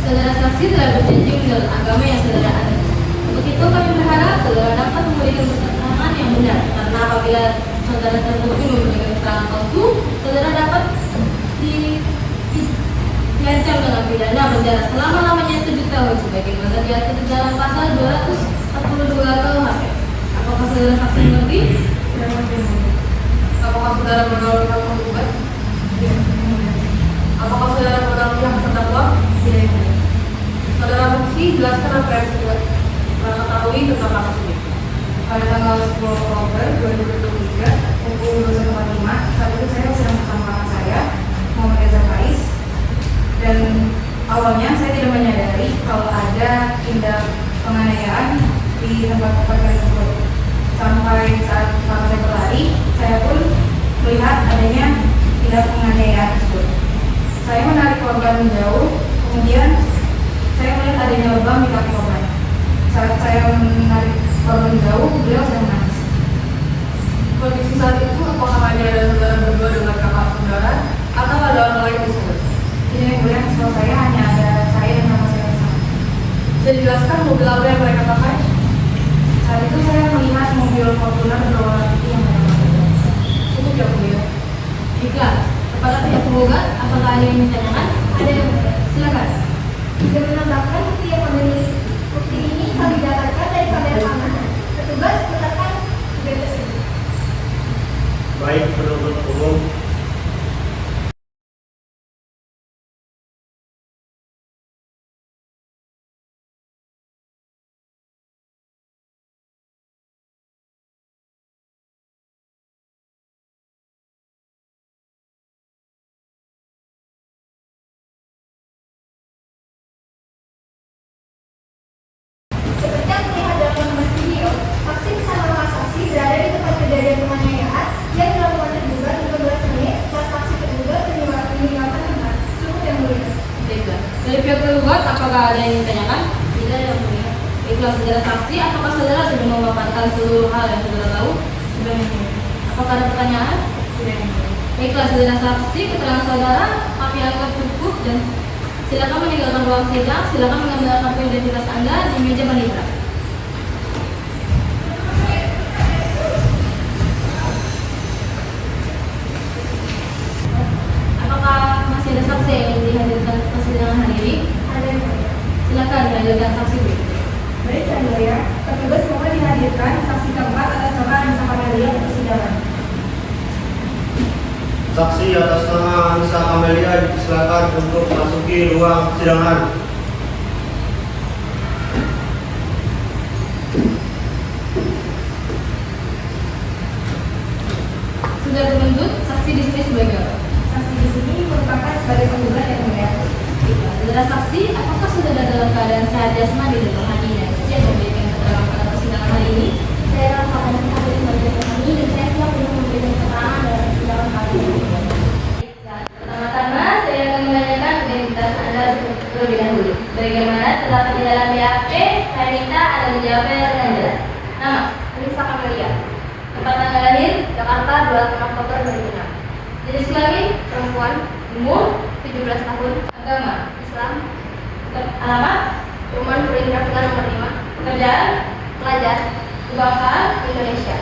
Saudara saksi telah berjanji menurut agama yang saudara anut. Untuk itu kami berharap saudara dapat memberikan keterangan yang benar, karena apabila saudara terbukti memberikan keterangan palsu, saudara dapat diancam dengan pidana penjara selama-lamanya 7 tahun sebagaimana diatur di dalam pasal 242 KUHP. Apakah saudara saksi mengerti? Apakah saudara menolak pihak penggugat? Apakah saudara menolak pihak terdakwa? Tidak. Saudara saksi jelaskan apa yang sudah ketahui tentang kasus ini. Pada tanggal 10 Oktober 2023 pukul 21.45, saat itu saya sedang bersama kakak saya, Muhammad Reza Faiz, dan awalnya saya tidak menyadari kalau ada tindak penganiayaan di tempat-tempat tersebut. Sampai saat kakak saya berlari, saya pun melihat adanya tindak penganiayaan tersebut. Saya menarik korban menjauh, kemudian saya melihat adanya lubang di kaki korban. Saat saya menarik korban jauh, beliau sedang menangis. Kondisi saat itu apakah hanya ada saudara berdua dengan kakak saudara atau ada orang lain di sana? Ini yang boleh setahu saya hanya ada saya dan kakak saya bersama. Bisa dijelaskan mobil apa yang mereka pakai? Saat itu saya melihat mobil Fortuner berwarna putih yang mereka pakai. Cukup ya beliau. Baiklah, kepada pihak penggugat, apakah ada yang ditanyakan? Ada yang mulia. Silakan. Bisa menambahkan bukti yang memiliki. Bukti ini kami dapatkan dari kamera keamanan. Petugas meletakkan video tersebut. Baik, penuntut umum. Seperti yang terlihat dalam rekaman video, saksi bersama rumah saksi berada di tempat kejadian penganiayaan yang dilakukan terduga 15 menit setelah saksi terduga meninggalkan tempat. Cukup yang mulia. Baiklah. Dari pihak penggugat, apakah ada yang ditanyakan? Tidak yang mulia. Baiklah, saudara saksi, apakah saudara sudah memaparkan seluruh hal yang saudara tahu? Sudah yang mulia. Apakah ada pertanyaan? Sudah yang mulia. Baiklah, saudara saksi, keterangan saudara kami anggap cukup dan silakan meninggalkan ruang sidang. Silakan mengambil kartu identitas Anda di meja panitera. Apakah masih ada saksi yang ingin dihadirkan ke persidangan hari ini? Ada yang mulia. Silakan dihadirkan saksi berikutnya. Baik yang mulia, petugas mohon dihadirkan saksi keempat atas nama Anissa Kamelia ke persidangan. Saksi atas nama Anissa Kamelia disilakan untuk masuki ruang persidangan. Sudah penuntut, saksi di sini sebagai apa? Saksi di sini merupakan sebagai penggugat yang mulia. Baiklah, saudara saksi, apakah saudara dalam keadaan sehat jasmani dan rohani dan siap memberikan keterangan pada persidangan hari ini? Saya dalam keadaan sehat dan sebagai petani dan saya siap untuk memberikan keterangan dalam persidangan kali ini. Pertama-tama, saya akan menanyakan identitas Anda terlebih dahulu. Bagaimana terdapat di dalam BAP, saya minta Anda menjawabnya dengan jelas. Nama, Anissa Kamelia. Tempat tanggal lahir, Jakarta, 26 Oktober 2006. Jenis kelamin, perempuan. Umur, 17 tahun. Agama, Islam. Alamat, Perumahan Purwodadi nomor 5. Pekerjaan, pelajar. Kebangsaan, Indonesia.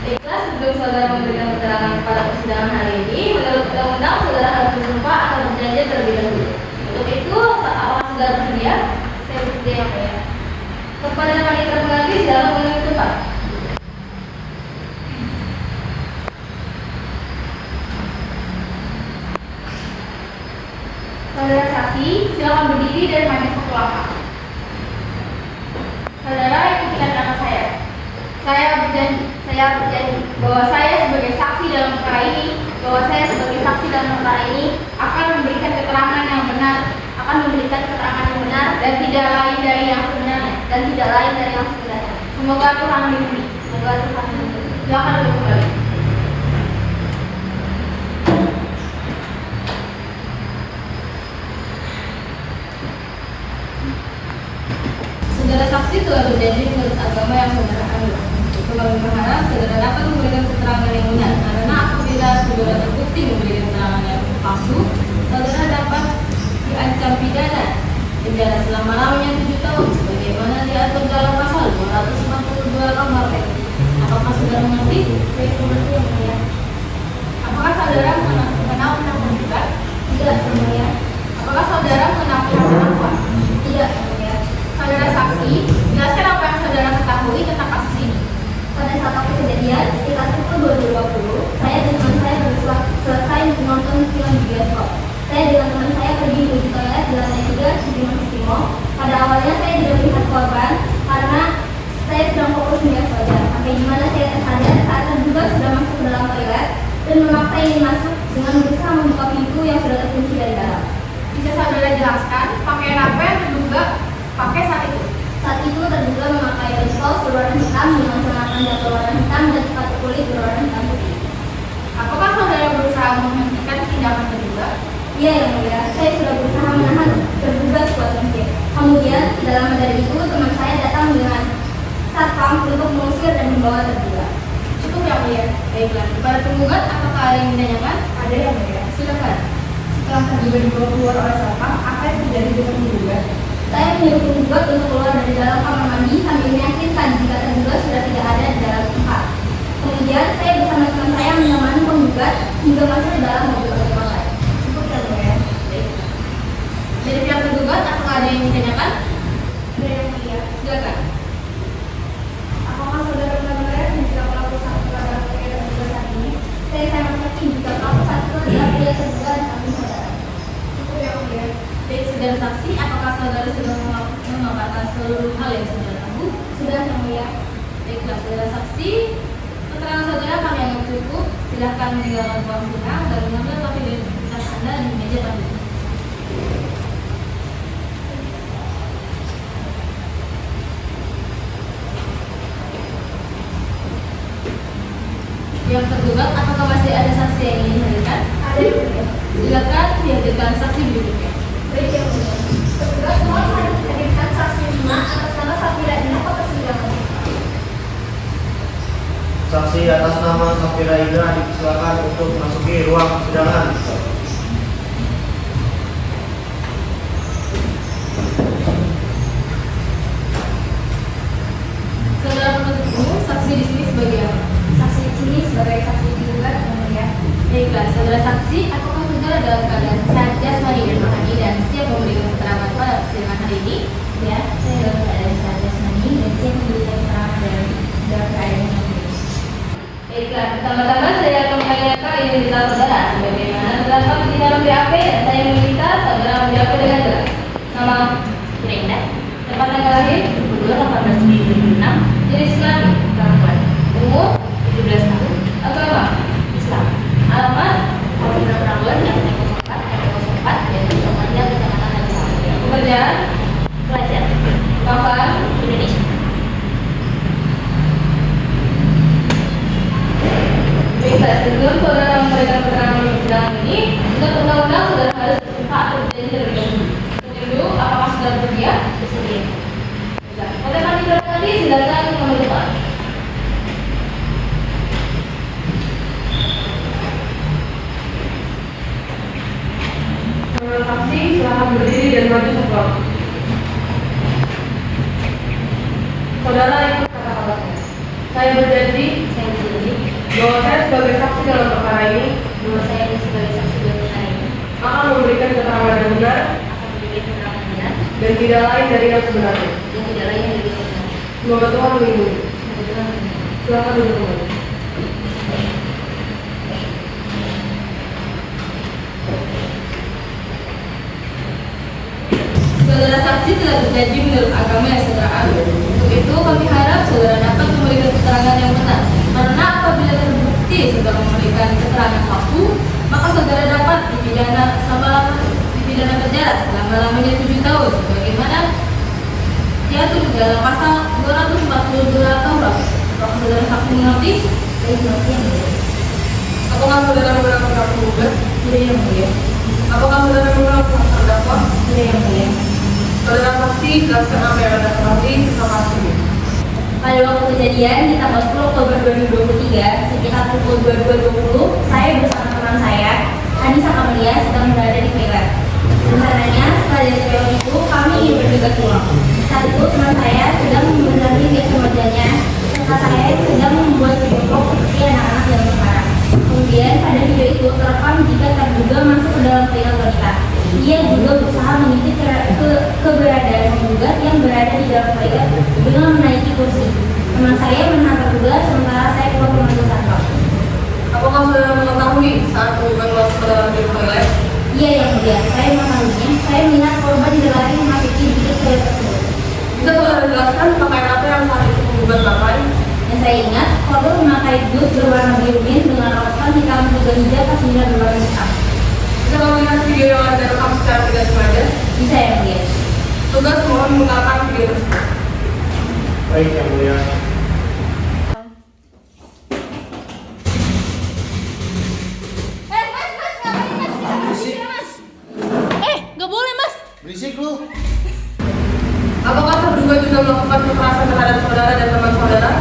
Baiklah, sebelum saudara memberikan keterangan pada persidangan hari ini, menurut undang-undang saudara harus bersumpah atau berjanji terlebih dahulu. Untuk itu, apakah saudara bersedia? Saya bersedia yang mulia. Kepada wanita pengganti, silakan mengambil tempat. Saudara saksi, silakan berdiri dan maju satu langkah. Saudara ikuti kata saya. Saya berjanji bahwa saya sebagai saksi dalam perkara ini, akan memberikan keterangan yang benar, dan tidak lain dari yang sebenarnya. Semoga Tuhan melindungi. Silakan duduk kembali. Saudara saksi telah berjanji menurut agama yang saudara anut. Kami berharap saudara dapat memberikan keterangan yang benar, karena apabila saudara terbukti memberikan keterangan yang palsu, saudara dapat diancam pidana penjara selama-lamanya 7 tahun, sebagaimana diatur dalam pasal 242 KUHP. Apakah saudara mengerti? Baik, mengerti yang mulia. Apakah saudara mengenal undang penggugat? Tidak, yang mulia. Apakah saudara mengenal pihak terdakwa? Tidak, yang mulia. Saudara saksi, jelaskan apa yang saudara ketahui tentang kasus ini. Pada saat waktu kejadian, sekitar pukul 22.20, saya dan teman saya baru selesai menonton film di bioskop. Saya dengan teman saya pergi menuju toilet di lantai 3 Sudirman Kusuma. Pada awalnya saya tidak melihat korban karena saya sedang fokus melihat wajah. Sampai di mana saya tersadar saat terduga sudah masuk ke dalam toilet dan memaksa ingin masuk dengan berusaha membuka pintu yang sudah terkunci dari dalam. Bisa saudara jelaskan pakaian apa yang terduga pakai saat itu? Saat itu terduga memakai baju kaos berwarna hitam dengan celana panjang berwarna hitam dan sepatu kulit berwarna hitam putih. Apakah saudara berusaha menghentikan tindakan terduga? Iya, yang mulia. Saya sudah berusaha menahan terduga sekuat mungkin. Kemudian, tidak lama dari itu, teman saya datang dengan satpam untuk mengusir dan membawa terduga. Cukup yang mulia. Baiklah, kepada penggugat apakah ada yang ditanyakan? Ada yang mulia. Silakan. Setelah terduga dibawa keluar oleh satpam, apa yang terjadi dengan terduga? Saya menyuruh penggugat untuk keluar dari dalam kamar mandi sambil meyakinkan jika terduga sudah tidak ada di dalam tempat. Kemudian, saya bersama teman saya menemani penggugat hingga masuk ke dalam mobil ojek online. Cukup yang mulia. Dari pihak penggugat apakah ada yang ditanyakan? Ada yang mulia. Silakan. Apakah saudara benar-benar yakin jika pelaku saat pelanggaran terkait terduga saat ini? Saya sangat yakin jika pelaku saat itu adalah pria terduga dan samping saudara. Cukup yang mulia. Baik, saudara saksi, apakah saudara sudah memaparkan seluruh hal yang saudara tahu? Sudah yang mulia. Baiklah, saudara saksi, keterangan saudara kami anggap cukup. Silahkan meninggalkan ruang sidang dan mengambil kopi identitas Anda di meja tadi. Yang tergugat, apakah masih ada saksi yang ingin dihadirkan? Ada yang mulia. Silakan dihadirkan saksi berikutnya. Baik yang mulia. Terduga semua harus hadirkan saksi 5 atas nama Safira Ina ke persidangan. Saksi atas nama Safira Indra disilakan untuk memasuki ruang persidangan. Saudara penuntut umum, saksi di sini sebagai apa? Saksi di sini sebagai saksi digugat yang mulia. Baiklah, saudara saksi, apakah saudara dalam keadaan sehat jasmani dan rohani dan siap memberikan keterangan pada persidangan hari ini? Ya, saya dalam keadaan sehat jasmani dan siap memberikan keterangan dalam keadaan yang baik. Baiklah, pertama-tama saya akan menanyakan identitas saudara sebagaimana terdapat di dalam BAP dan saya meminta saudara menjawab dengan jelas. Nama Brenda, tempat tanggal lahir 18 Juli 2006, jenis kelamin perempuan, umur 17 tahun, agama Islam. alamat Kabupaten Prambors, RT 04, RT 04, Desa Sukamanja, Kecamatan Najib. pekerjaan Pelajar, kebangsaan Indonesia. Baiklah, sebelum saudara memberikan keterangan di persidangan ini, menurut undang-undang saudara harus bersumpah atau berjanji terlebih dahulu. Untuk itu, apakah saudara bersedia? Bersedia. Baiklah, pada kami berkati silakan mengambil tempat. bahwa saya sebagai saksi dalam perkara ini bahwa saya sebagai saksi dalam perkara ini akan memberikan keterangan yang benar akan memberikan keterangan benar dan tidak lain dari yang sebenarnya. dan tidak lain dari yang benar. Semoga Tuhan melindungi. Semoga Tuhan melindungi. Silakan duduk kembali. Saudara saksi telah berjanji menurut agama yang saudara anut. Untuk itu kami harap saudara dapat memberikan keterangan yang benar. Karena apabila terbukti saudara memberikan keterangan palsu, maka saudara dapat dipidana penjara selama-lamanya 7 tahun. Bagaimana diatur dalam pasal 242 Taurat. Apakah saudara saksi mengerti? Saya mengerti yang mulia. Apakah saudara mengenal hak penggugat? Tidak yang mulia. Apakah saudara mengenal hak terdakwa? Tidak yang mulia. Saudara saksi jelaskan apa yang anda ketahui tentang kasus ini. Pada waktu kejadian di tanggal 10 Oktober 2023 sekitar pukul 22.20 saya bersama teman saya Anissa Kamelia sedang berada di toilet. Rencananya setelah dari toilet itu kami ingin bergegas pulang. Saat itu teman saya sedang membenahi gas remajannya serta saya sedang membuat video vlog seperti anak-anak zaman sekarang. Kemudian pada video itu terekam jika terduga masuk ke dalam toilet wanita. Ia juga berusaha mengintip keberadaan penggugat yang berada di dalam toilet dengan menaiki kursi. Teman saya menahan terduga sementara saya keluar mengambil kantor. Apakah saudara mengetahui saat penggugat masuk ke dalam bilik toilet? Iya yang mulia, saya mengetahuinya. Saya melihat korban berlari memasuki bilik toilet tersebut. Bisa saudara jelaskan pakaian apa yang saat itu penggugat pakai? Yang saya ingat, korban memakai blus berwarna biru mint dengan alasan hitam juga hijab pasmina berwarna hitam. Bisa kami lihat video yang anda rekam secara tidak sengaja? Bisa yang mulia. Tugas mohon menggunakan video tersebut. Baik yang mulia. Gak boleh mas. Berisik lu. Apakah terduga juga melakukan kekerasan terhadap saudara dan teman saudara?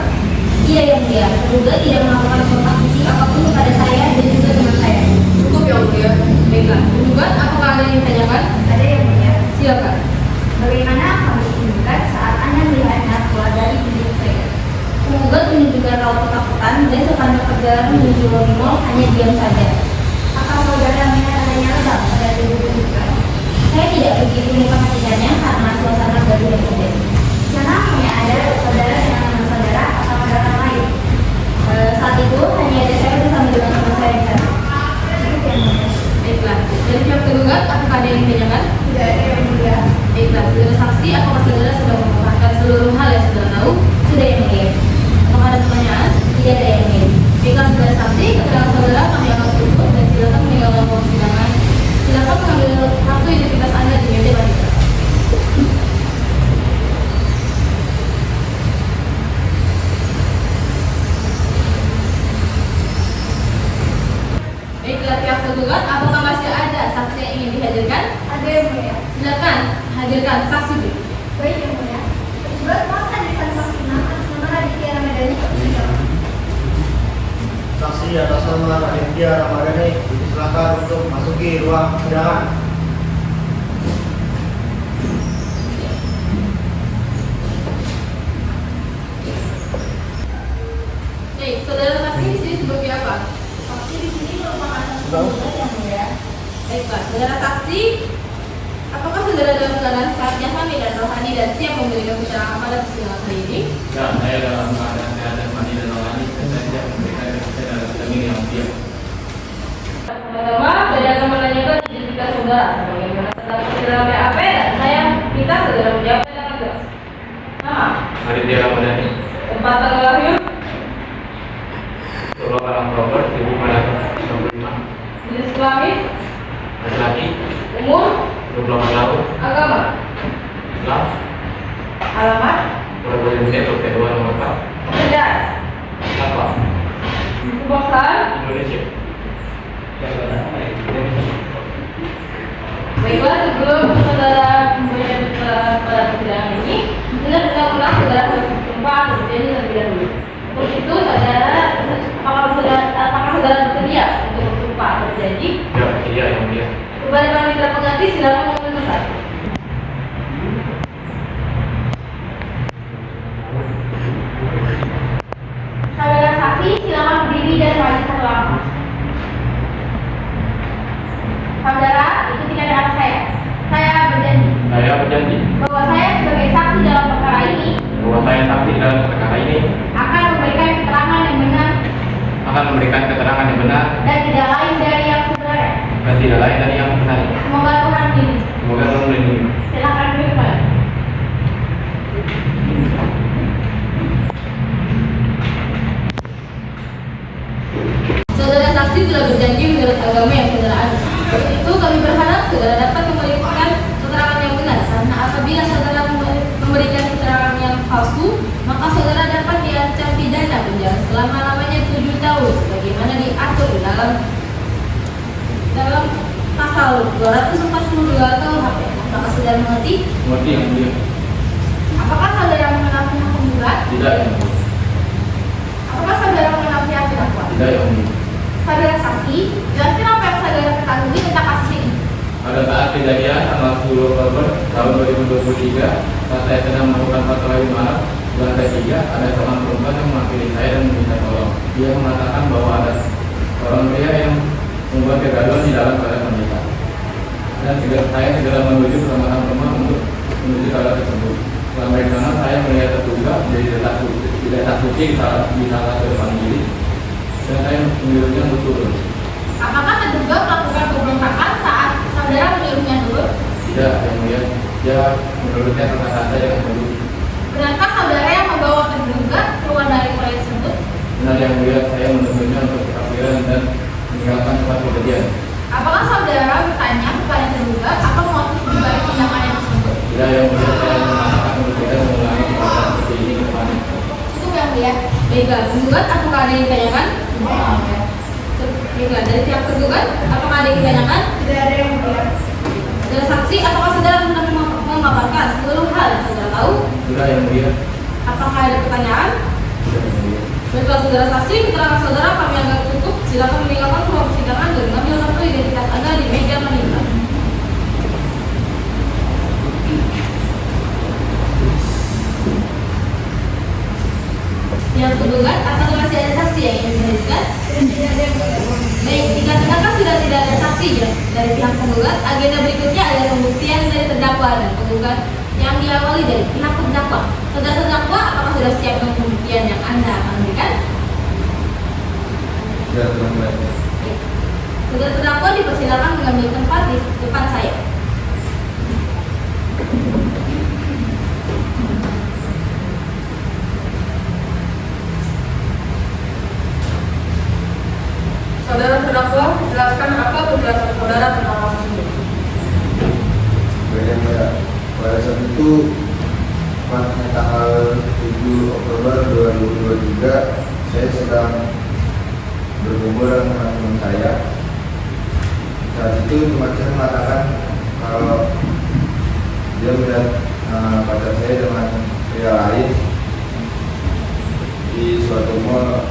Iya yang mulia, terduga tidak melakukan kontak fisik apapun kepada saya dan juga teman saya. Cukup yang mulia. Baiklah, penggugat apakah ada yang ditanyakan? Ada yang mulia. Silakan. Bagaimana kamu menunjukkan saat Anda melihatnya keluar dari bilik toilet? Penggugat menunjukkan raut ketakutan dan sepanjang perjalanan menuju lobby mall hanya diam saja. Apa saudara melihat adanya lebam pada tubuh penggugat? Saya tidak begitu memperhatikannya karena suasana baru yang terjadi. Di sana hanya ada saudara dengan teman saudara atau ada orang lain? Saat itu hanya ada saya bersama dengan teman saya di sana. Cukup yang mulia. Baiklah, dari pihak tergugat apakah ada yang ditanyakan? Tidak ada yang mulia. Baiklah, saudara saksi apakah saudara sudah mengungkapkan seluruh hal yang saudara tahu? Sudah yang mulia. Apakah ada pertanyaan? Tidak ada yang mulia. Baiklah, saudara saksi, keterangan saudara kami akan tutup dan silakan meninggalkan ruang persidangan. Silakan mengambil kartu identitas Anda di meja wanita. Baiklah, pihak tergugat, apakah masih ada saksi yang ingin dihadirkan? Ada yang mulia. Silakan hadirkan saksi Bu. Baik yang mulia. Terduga mohon hadirkan saksi nama Raditya Ramadhani ke persidangan. Saksi atas nama Raditya Ramadhani silakan untuk masuki ruang persidangan. Baik, saudara saksi di sini sebagai apa? Saksi di sini merupakan saksi penggugat yang mulia. Baiklah, saudara saksi, apakah saudara dalam keadaan sehat jasmani dan rohani dan siap memberikan keterangan pada persidangan hari ini? Ya, saya dalam keadaan sehat dan mandi dan rohani dan saya siap memberikan kesaksian dalam kami yang mulia. Pertama, saya akan menanyakan identitas saudara sebagaimana tentang dalam BAP dan saya minta saudara menjawab dengan jelas. Nama, Raditya Ramadhani, tempat tanggal lahir, 28 Oktober 1995, jenis kelamin, laki-laki, umur, 28 tahun, agama, Islam, alamat, Pura-pura Unit, Dr. 2 nomor 4, pekerjaan, apa? kebangsaan. Indonesia. Baiklah, sebelum saudara memberikan keterangan pada persidangan ini, benar-benar saudara harus bersumpah atau berjanji terlebih dahulu. Untuk itu, apakah saudara bersedia untuk bersumpah atau berjanji? Ya, iya yang mulia. Kepada panitia pengganti, silakan mengambil tempat. Saudara saksi silakan berdiri dan memberikan keterangan yang benar dan tidak lain dari yang sebenarnya. dan tidak lain dari yang benar. Semoga Tuhan melindungi. Semoga Tuhan melindungi. Silakan duduk, Pak. Saudara saksi telah berjanji menurut agama yang saudara anut. Untuk itu kami berharap saudara dapat memberikan keterangan yang benar, karena apabila saudara memberikan keterangan yang palsu, maka saudara dapat diancam pidana penjara selama-lamanya 7 tahun sebagaimana diatur di dalam pasal 242 KUHP. Apakah saudara mengerti? Mengerti yang mulia? Apakah saudara mengenal pihak penggugat? Tidak yang mulia. Apakah saudara mengenal pihak terdakwa? Tidak yang mulia. Saudara saksi, jelaskan apa yang saudara ketahui tentang kasus ini. Pada saat kejadian tanggal 10 Oktober tahun 2023, saat saya sedang melakukan patroli malam di lantai 3, ada seorang perempuan yang menghampiri saya dan meminta tolong. Dia mengatakan bahwa ada seorang pria yang membuat kegaduhan di dalam keadaan wanita. Dan saya segera menuju ke teman-teman untuk menuju ke arah tersebut. Selama di sana saya melihat terduga dari letak suci di salah satu depan kiri, dan saya menyuruhnya untuk turun. Apakah terduga melakukan pemberontakan saat saudara menyuruhnya turun? Tidak, yang mulia. Dia menurutnya perkataan saya dengan kondisi. Benarkah saudara yang membawa terduga keluar dari proyek tersebut? Benar yang mulia, saya menuntutnya untuk kekafiran dan meninggalkan tempat kejadian. Apakah saudara bertanya kepada terduga apa motif dibalik tindakannya tersebut? Tidak yang mulia, saya mengatakan untuk tidak mengulangi perbuatan seperti ini ke depannya. Cukup yang mulia. Baiklah, penggugat apakah ada yang ditanyakan? Baiklah, dari pihak tergugat apakah ada yang ditanyakan? Tidak ada yang mulia. Saudara saksi, apakah saudara hendak memaparkan seluruh hal yang saudara tahu? Tidak yang mulia. Apakah ada pertanyaan? Tidak yang mulia. Baiklah saudara saksi, keterangan saudara kami anggap cukup. Silakan meninggalkan ruang persidangan dan mengambil kartu identitas Anda di meja penimbangan. Yang tergugat, apakah masih ada saksi yang ingin dihadirkan? Tidak ada yang mulia. Baik, jika ternyata sudah tidak ada saksi ya, dari pihak penggugat, agenda berikutnya adalah pembuktian dari terdakwa dan penggugat yang diawali dari pihak terdakwa. Saudara terdakwa, apakah sudah siap dengan pembuktian yang Anda akan berikan? Tidak terlambat. Saudara terdakwa dipersilakan mengambil tempat di depan saya. Saudara terdakwa, jelaskan apa penjelasan saudara tentang kasus ini. Baik ya, pada saat itu tepatnya tanggal 7 Oktober 2023, saya sedang berkumpul dengan teman saya. Saat itu teman saya mengatakan kalau dia melihat pacar saya dengan pria lain di suatu mall.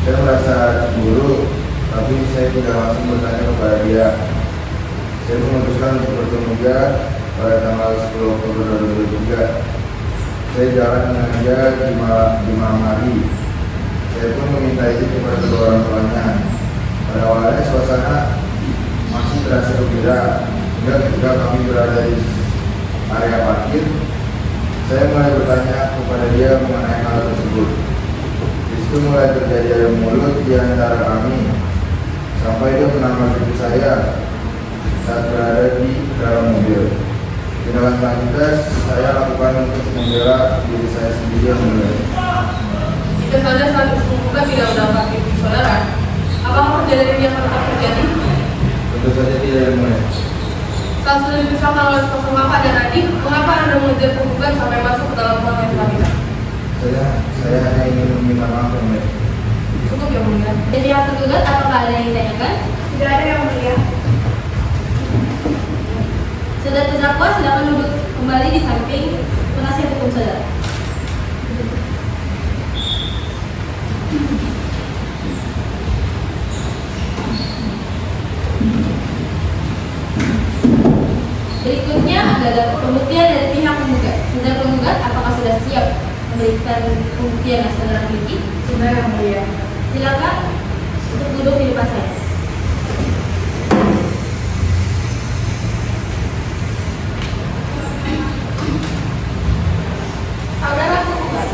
Saya merasa cemburu, tapi saya tidak langsung bertanya kepada dia. Saya memutuskan untuk bertemu dia pada tanggal 10 Oktober 2023. Saya jalan dengan dia di malam hari. Saya pun meminta izin kepada kedua orang tuanya. Pada awalnya suasana masih terasa gembira, hingga ketika kami berada di area parkir, saya mulai bertanya kepada dia mengenai hal tersebut. Di situ mulai terjadi ada mulut di antara kami, sampai dia menambah diri saya saat berada di dalam mobil. Tindakan selanjutnya saya lakukan untuk membela diri saya sendiri yang mulai. Jika saudara saat penggugat tidak mendapati saudara, apakah kejadian ini akan tetap terjadi? Tentu saja tidak yang mulai. Saat sudah dipisahkan oleh sosok Bapak dan adik, mengapa Anda mengejar penggugat sampai masuk ke dalam ruang yang telah Saya hanya ingin meminta maaf yang mulai. Cukup ya mulia. Jadi yang tergugat, apakah ada yang ditanyakan? Tidak ada yang mulia. Saudara terdakwa silakan duduk kembali di samping penasihat hukum saudara. Berikutnya adalah pembuktian dari pihak penggugat. Saudara penggugat, apakah sudah siap memberikan pembuktian yang saudara miliki? Tidak yang mulia. Silakan untuk duduk di depan saya. Saudara penggugat,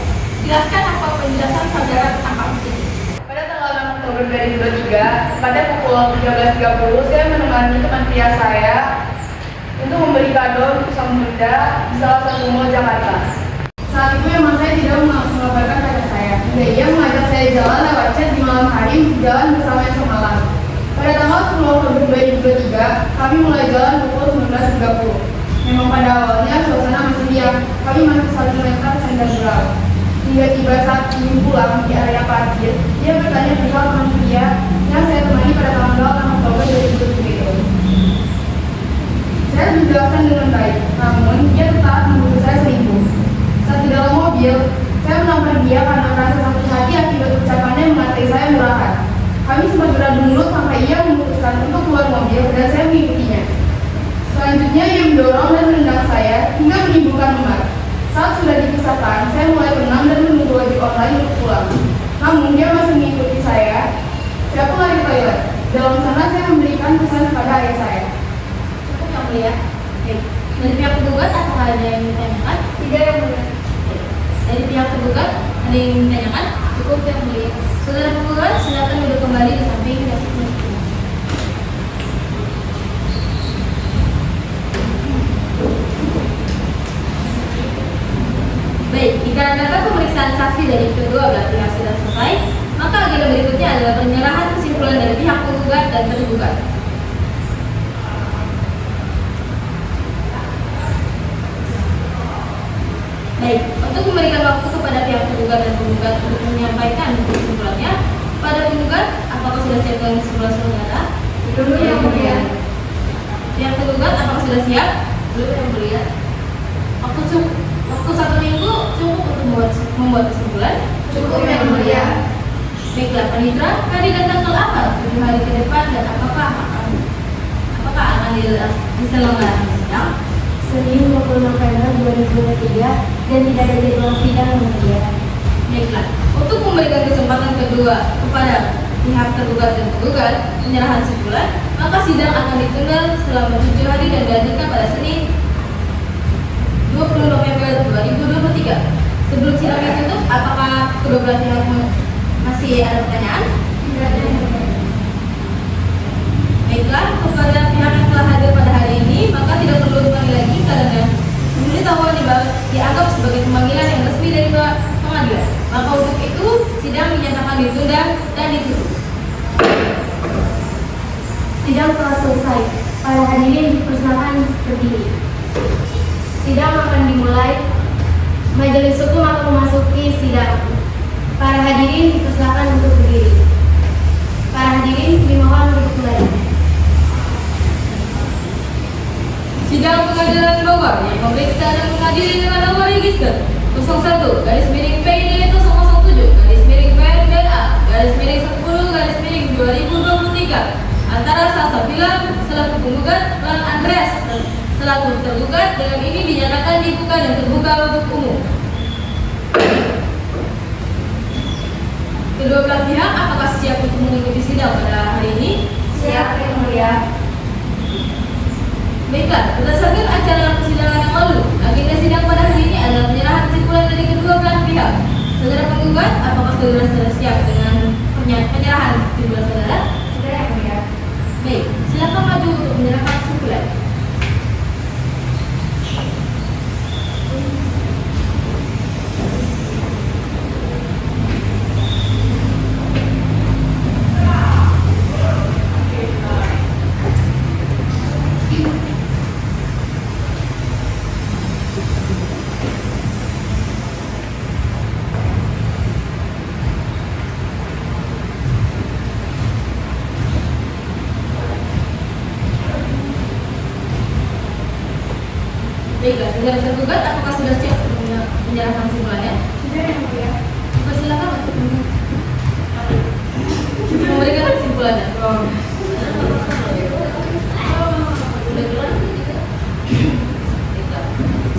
jelaskan apa penjelasan saudara tentang kasus ini. 2023 pada pukul 13.30 saya menemani teman pria saya untuk memberi kado untuk sang bunda di salah satu mall Jakarta. Saat itu memang saya tidak mengabarkan kakak saya, hingga ia mengajak saya jalan lewat chat di malam hari jalan bersama yang semalam. Pada tanggal 10 Oktober 2023, kami mulai jalan pukul 19.30. Memang pada awalnya suasana masih diam, kami masih saling melempar canda gurau. Hingga tiba saat kami pulang di area parkir, dia bertanya perihal teman dia yang saya temani pada tanggal 6 Oktober 2023 itu. Saya menjelaskan dengan baik, namun dia tetap menuduh saya selingkuh. Saat di dalam mobil, saya menampar dia karena merasa sakit hati akibat ucapannya mengatai saya murahan. Kami sempat beradu mulut sampai ia memutuskan untuk keluar mobil dan saya mengikutinya. Selanjutnya ia mendorong dan menendang saya hingga menimbulkan memar. Saat sudah dipisahkan, saya mulai tenang dan menunggu wajib online untuk pulang. Namun dia masih mengikuti saya. Saya pun lari ke toilet. Dalam sana saya memberikan pesan kepada ayah saya. Cukup yang mulia. Dari pihak tergugat apakah ada yang ditanyakan? Tidak yang mulia. Dari pihak tergugat ada yang ditanyakan? Cukup yang mulia. Saudara tergugat silakan duduk kembali di samping kasih penutup. Baik, jika data pemeriksaan saksi dari kedua belah pihak sudah selesai, maka agenda berikutnya adalah penyerahan kesimpulan dari pihak penggugat dan tergugat. Baik, untuk memberikan waktu kepada pihak tergugat dan penggugat untuk menyampaikan kesimpulannya, pada penggugat, apakah sudah siap dengan kesimpulan saudara? Dulu yang mulia. Pihak tergugat, apakah sudah siap? Belum yang mulia. Waktu 1 minggu cukup untuk membuat kesimpulan? Cukup yang mulia. Baiklah, panitera, hari dan tanggal apa 7 hari ke depan dan apakah akan diselenggarakan sidang? Senin 20 November 2023 dan tidak ada jadwal sidang yang mulia. Baiklah, untuk memberikan kesempatan kedua kepada pihak tergugat dan penggugat penyerahan kesimpulan, maka sidang akan ditunda selama 7 hari dan dilanjutkan pada Senin 20 November 2023. Sebelum sidang ditutup, apakah kedua belah pihak masih ada pertanyaan? Baiklah, kepada pihak yang telah hadir pada hari ini, maka tidak perlu dipanggil lagi karena pemberitahuan dianggap sebagai pemanggilan yang resmi dari pengadilan. Maka untuk itu, sidang dinyatakan ditunda dan ditutup. Sidang telah selesai. Para hadirin dipersilakan berdiri. Sidang akan dimulai. Majelis hukum akan memasuki sidang. Para hadirin dipersilakan untuk berdiri. Para hadirin dimohon untuk kembali. Sidang Pengadilan Bogor yang memeriksa dan mengadili dengan nomor register 01-PD-PD-10 antara Salsabila selaku penggugat dan Andreas selaku tergugat. Dengan ini dinyatakan dibuka dan terbuka untuk umum. Kedua belah pihak apakah siap untuk mengikuti sidang pada hari ini? Siap yang mulia. Baiklah, berdasarkan acara persidangan yang lalu, agenda sidang pada hari ini adalah penyerahan kesimpulan dari kedua belah pihak. Saudara penggugat, apakah saudara sudah siap dengan penyerahan kesimpulan saudara? Sudah yang mulia. Baik, silakan maju untuk menyerahkan kesimpulan. Baiklah, saudara tergugat, apakah sudah siap untuk menyerahkan kesimpulannya? Sudah yang mulia. Silakan untuk memberikan kesimpulannya.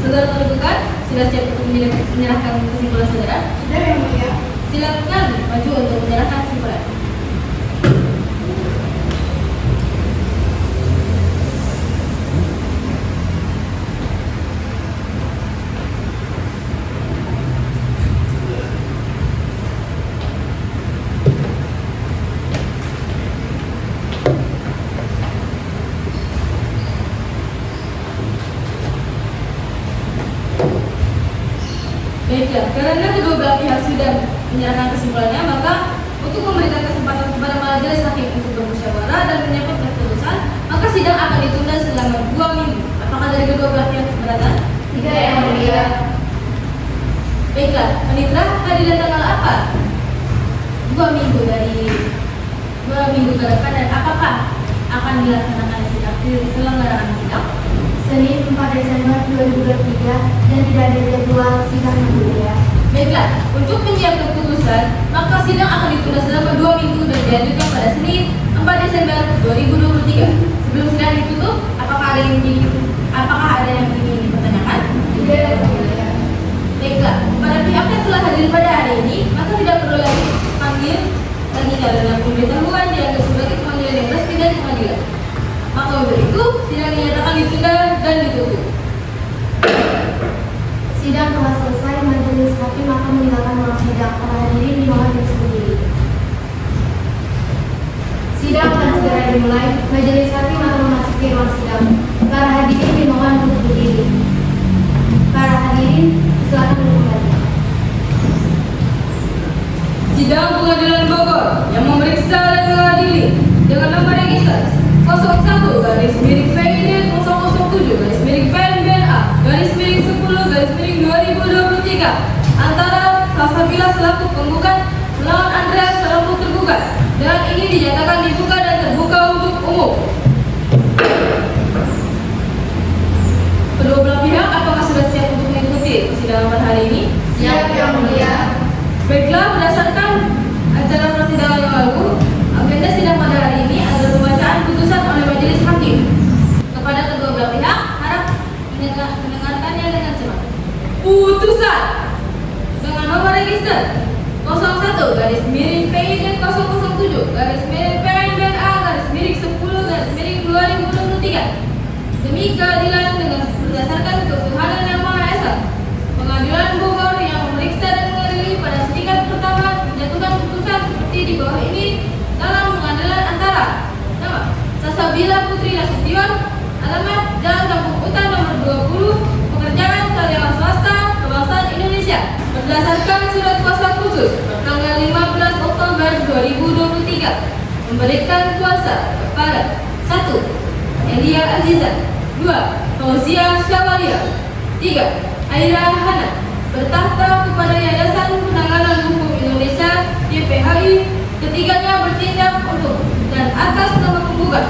Saudara tergugat, sudah siap untuk menyerahkan kesimpulan saudara? Sudah yang mulia. Silakan maju untuk menyerahkan kesimpulan. menyerahkan kesimpulannya, maka untuk memberikan kesempatan kepada majelis hakim untuk bermusyawarah dan menyampaikan keputusan, maka sidang akan ditunda selama 2 minggu. Apakah dari kedua belah pihak keberatan? Tidak, Yang Mulia. Baiklah, Panitra, keadilan tanggal apa? 2 minggu ke depan, dan apakah akan dilaksanakan sidang diselenggarakan sidang? Senin 4 Desember 2023 dan tidak ada jadwal sidang, Yang Mulia. Baiklah, untuk menyiapkan keputusan, maka sidang akan ditunda selama 2 minggu dan dilanjutkan pada Senin 4 Desember 2023. Sebelum sidang ditutup, apakah ada yang ingin dipertanyakan? Tidak, Yang Mulia. Baiklah, pada pihak yang telah hadir pada hari ini, maka tidak perlu lagi panggil lagi karena pemberitahuan dianggap sebagai pemanggilan yang resmi dari pengadilan. Maka untuk itu, sidang dinyatakan ditunda dan ditutup. Sidang telah selesai. Majelis hakim akan meninggalkan ruang sidang. Para hadirin dimohon untuk berdiri. Sidang akan segera dimulai. Majelis hakim akan memasuki ruang sidang. Para hadirin dimohon untuk berdiri. Para hadirin, silakan kembali. Sidang Pengadilan Bogor yang memeriksa dan mengadili dengan nomor register 01-PID-PNBNA-10-1023 antara Salsabila selaku penggugat melawan Andreas selaku tergugat, dan ini dinyatakan dibuka dan terbuka untuk umum. Kedua belah pihak apakah sudah siap untuk mengikuti persidangan pada hari ini? Siap, Yang Mulia. Baiklah, berdasarkan acara persidangan yang lalu, agenda sidang pada hari ini adalah pembacaan putusan oleh majelis hakim. Kepada kedua belah pihak, harap mendengarkannya dengan cermat. Putusan dengan nomor register 01-PNBNA-10-1023 demi keadilan dengan berdasarkan ketuhanan yang Maha Esa. Pengadilan Bogor yang memeriksa dan mengadili pada tingkat pertama menjatuhkan putusan seperti di bawah ini dalam pengadilan antara: nama Salsabila Putri Nasution, alamat Jalan Kampung Utan nomor 20, pekerjaan karyawan swasta, kebangsaan Indonesia, berdasarkan surat kuasa khusus tanggal 15 Oktober 2023, memberikan kuasa kepada 1. Elia Aziza, 2. Fauzia Syawalia, 3. Aira Hana, bertahta kepada Yayasan Penanganan Hukum Indonesia YPHI, ketiganya bertindak untuk dan atas nama penggugat.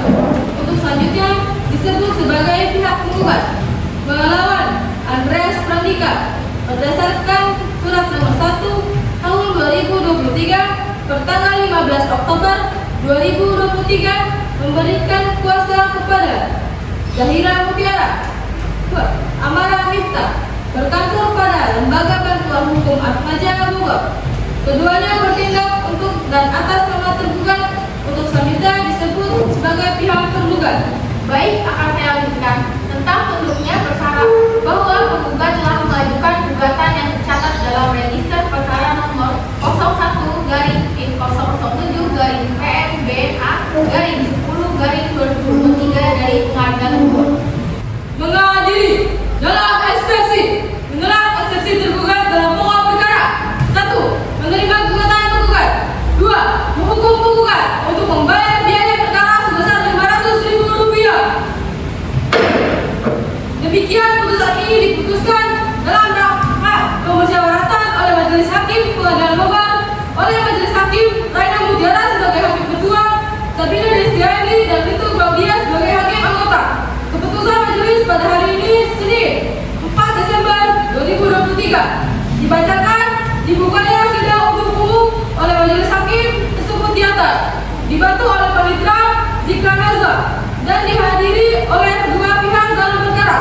Untuk selanjutnya disebut sebagai pihak penggugat melawan Andreas Prandika berdasarkan surat nomor 1 tahun 2023 pertanggal 15 Oktober 2023 memberikan kuasa kepada Zahira Mutiara, 2. Amara Miftah, berkantor pada Lembaga Bantuan Hukum Atmaja Bogor. Keduanya bertindak untuk dan atas nama tergugat. Untuk selanjutnya disebut sebagai pihak tergugat. Baik, akan saya lanjutkan. Tentang penduduknya bersyarat bahwa penggugat telah mengajukan gugatan yang tercatat dalam register perkara nomor 01-PNBNA-10-1023 dari Pengadilan Bogor. Mengadili dalam eksepsi tergugat dalam pokok perkara: 1. Menerima gugatan penggugat. 2. Menghukum penggugat untuk membayar biaya perkara sebesar Rp500.000. Demikian putusan ini diputuskan dalam rapat pemusyawaratan oleh Majelis Hakim Pengadilan Bogor oleh Majelis Hakim Raina Mutiara sebagai hakim ketua, Sabina Destiani dan Rito Claudia sebagai hakim anggota. Keputusan majelis pada hari ini Senin 4 Desember 2023 dibacakan dibukanya sidang untuk umum oleh majelis hakim tersebut di atas, dibantu oleh Panitra Zikra Nazwa dan dihadiri oleh kedua pihak dalam perkara.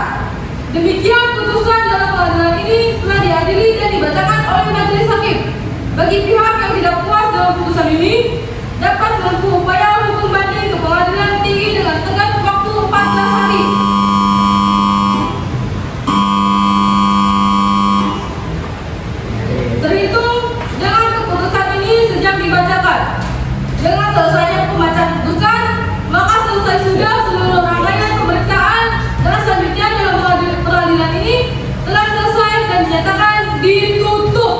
Demikian putusan dalam pengadilan ini telah diadili dan dibacakan oleh majelis hakim. Bagi pihak yang tidak puas dalam putusan ini dapat menempuh upaya hukum banding ke pengadilan tinggi dengan tenggat waktu 14 hari. Terhitung dengan keputusan ini sejak dibacakan. Dengan selesainya pembacaan putusan, maka selesai sudah seluruh rangkaian pemeriksaan dan selanjutnya dalam peradilan ini telah selesai dan dinyatakan ditutup.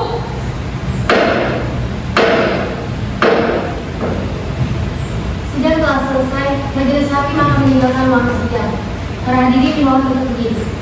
Majelis hakim akan meninggalkan ruang sidang. Para hadirin dimohon untuk berdiri.